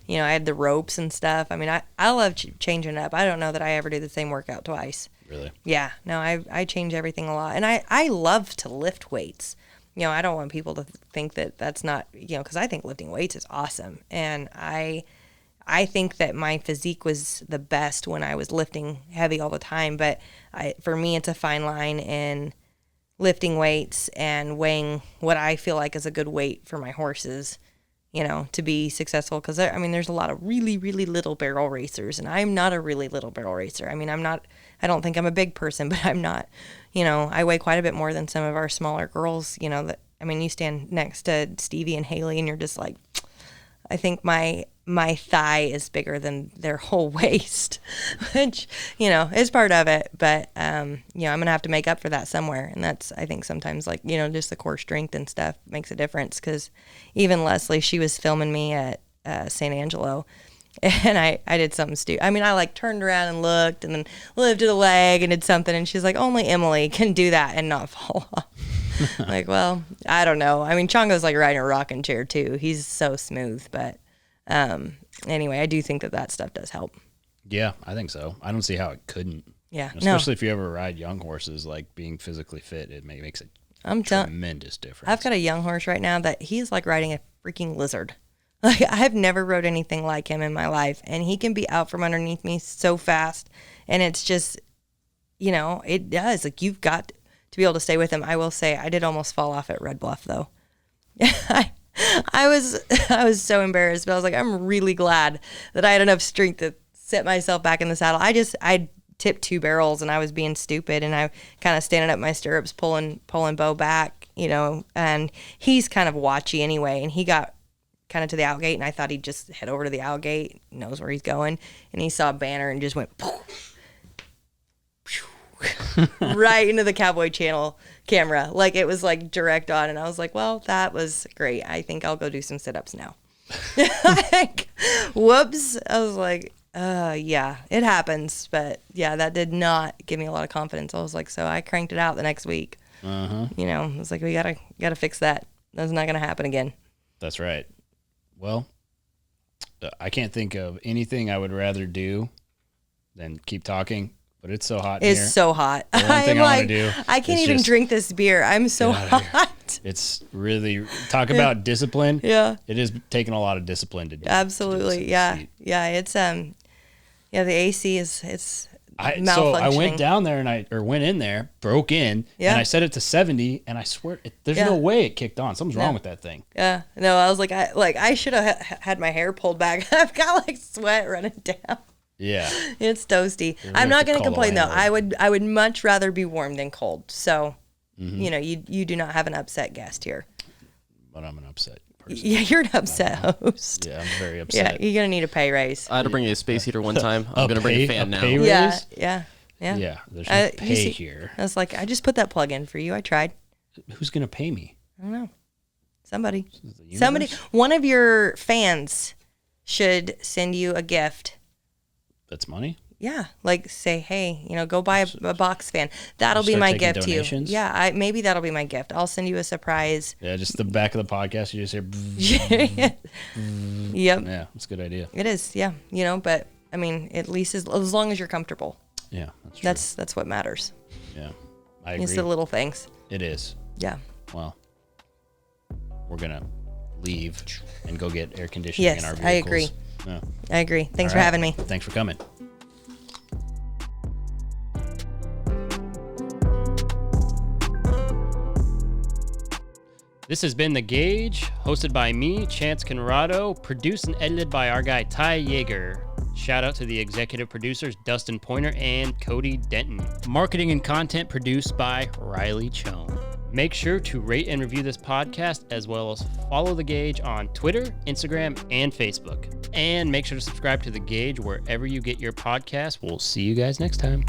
you know, I had the ropes and stuff. I mean, I love changing up. I don't know that I ever do the same workout twice. Really? Yeah. No, I change everything a lot, and I love to lift weights. You know, I don't want people to think that that's not, you know, because I think lifting weights is awesome. And I think that my physique was the best when I was lifting heavy all the time. But for me, it's a fine line in lifting weights and weighing what I feel like is a good weight for my horses, you know, to be successful. Because, I mean, there's a lot of really, really little barrel racers. And I'm not a really little barrel racer. I mean, I don't think I'm a big person, but I'm not. You know, I weigh quite a bit more than some of our smaller girls, you know, that, I mean, you stand next to Stevie and Haley and you're just like, I think my thigh is bigger than their whole waist, which, you know, is part of it. But, you know, I'm going to have to make up for that somewhere. And that's, I think sometimes, like, you know, just the core strength and stuff makes a difference. Because even Leslie, she was filming me at San Angelo. And I did something stupid. I mean, I like turned around and looked and then lifted a leg and did something. And she's like, only Emily can do that and not fall off. Like, well, I don't know. I mean, Chongo's like riding a rocking chair too. He's so smooth. But anyway, I do think that stuff does help. Yeah, I think so. I don't see how it couldn't. Yeah. Especially if you ever ride young horses, like being physically fit, it makes a tremendous difference. I've got a young horse right now that he's like riding a freaking lizard. Like, I've never rode anything like him in my life, and he can be out from underneath me so fast, and it's just, you know, it does. Like, you've got to be able to stay with him. I will say, I did almost fall off at Red Bluff, though. I was so embarrassed, but I was like, I'm really glad that I had enough strength to set myself back in the saddle. I tipped 2 barrels, and I was being stupid, and I kind of standing up my stirrups, pulling Bo back, you know, and he's kind of watchy anyway, and he got kind of to the outgate, and I thought he'd just head over to the outgate, knows where he's going, and he saw a banner and just went right into the Cowboy Channel camera, like it was like direct on, and I was like, well, that was great. I think I'll go do some sit-ups now. Like, whoops. I was like, yeah, it happens, but yeah, that did not give me a lot of confidence. I was like, so I cranked it out the next week. You know, I was like, we gotta fix that. That's not gonna happen again. That's right. Well, I can't think of anything I would rather do than keep talking but it's so hot in It's here. so hot. The one thing I'm I wanna like, do I can't is even just drink this beer. I'm so get outta here. hot. It's really, talk about discipline. Yeah. It is taking a lot of discipline to do. Absolutely. To do this Yeah. seat. Yeah. It's yeah, the AC is it's So malfunctioning. I went down there went in there, broke in, Yeah. and I set it to 70, and I swear there's Yeah. no way it kicked on. Something's wrong with that thing. Yeah. No, I was like, I should have had my hair pulled back. I've got like sweat running down. Yeah. It's toasty. have I'm not to going to call the complain though. landlord. I would much rather be warm than cold. So, Mm-hmm. you know, you do not have an upset guest here. But I'm an upset person. Yeah, you're an upset host. Yeah, I'm very Yeah, upset. you're gonna need a pay raise. I had to bring you a space heater one time. I'm gonna bring a fan now. pay raise? Yeah, yeah, yeah. Yeah, there's no You pay see- here. I was like, I just put that plug in for you. I tried. Who's going to pay me? I don't know. Somebody. The Somebody. universe? One of your fans should send you a gift. That's money? Yeah, like say, hey, you know, go buy a box fan. That'll be Start my taking gift donations? to you. Yeah, maybe that'll be my gift. I'll send you a surprise. Yeah, just the back of the podcast. You just hear. Yep, Yeah, that's a good idea. it is. Yeah, you know, but I mean, at least as long as you're comfortable. Yeah, that's true. That's what matters. Yeah, I agree. It's the little things. It is. Yeah. Well, we're going to leave and go get air conditioning in Yes, our vehicles. I agree. Yeah. I agree. Thanks All for right. having me. Thanks for coming. This has been The Gauge, hosted by me, Chance Conrado, produced and edited by our guy Ty Yeager. Shout out to the executive producers Dustin Pointer and Cody Denton. Marketing and content produced by Riley Chone. Make sure to rate and review this podcast, as well as follow The Gauge on Twitter, Instagram, and Facebook. And make sure to subscribe to The Gauge wherever you get your podcasts. We'll see you guys next time.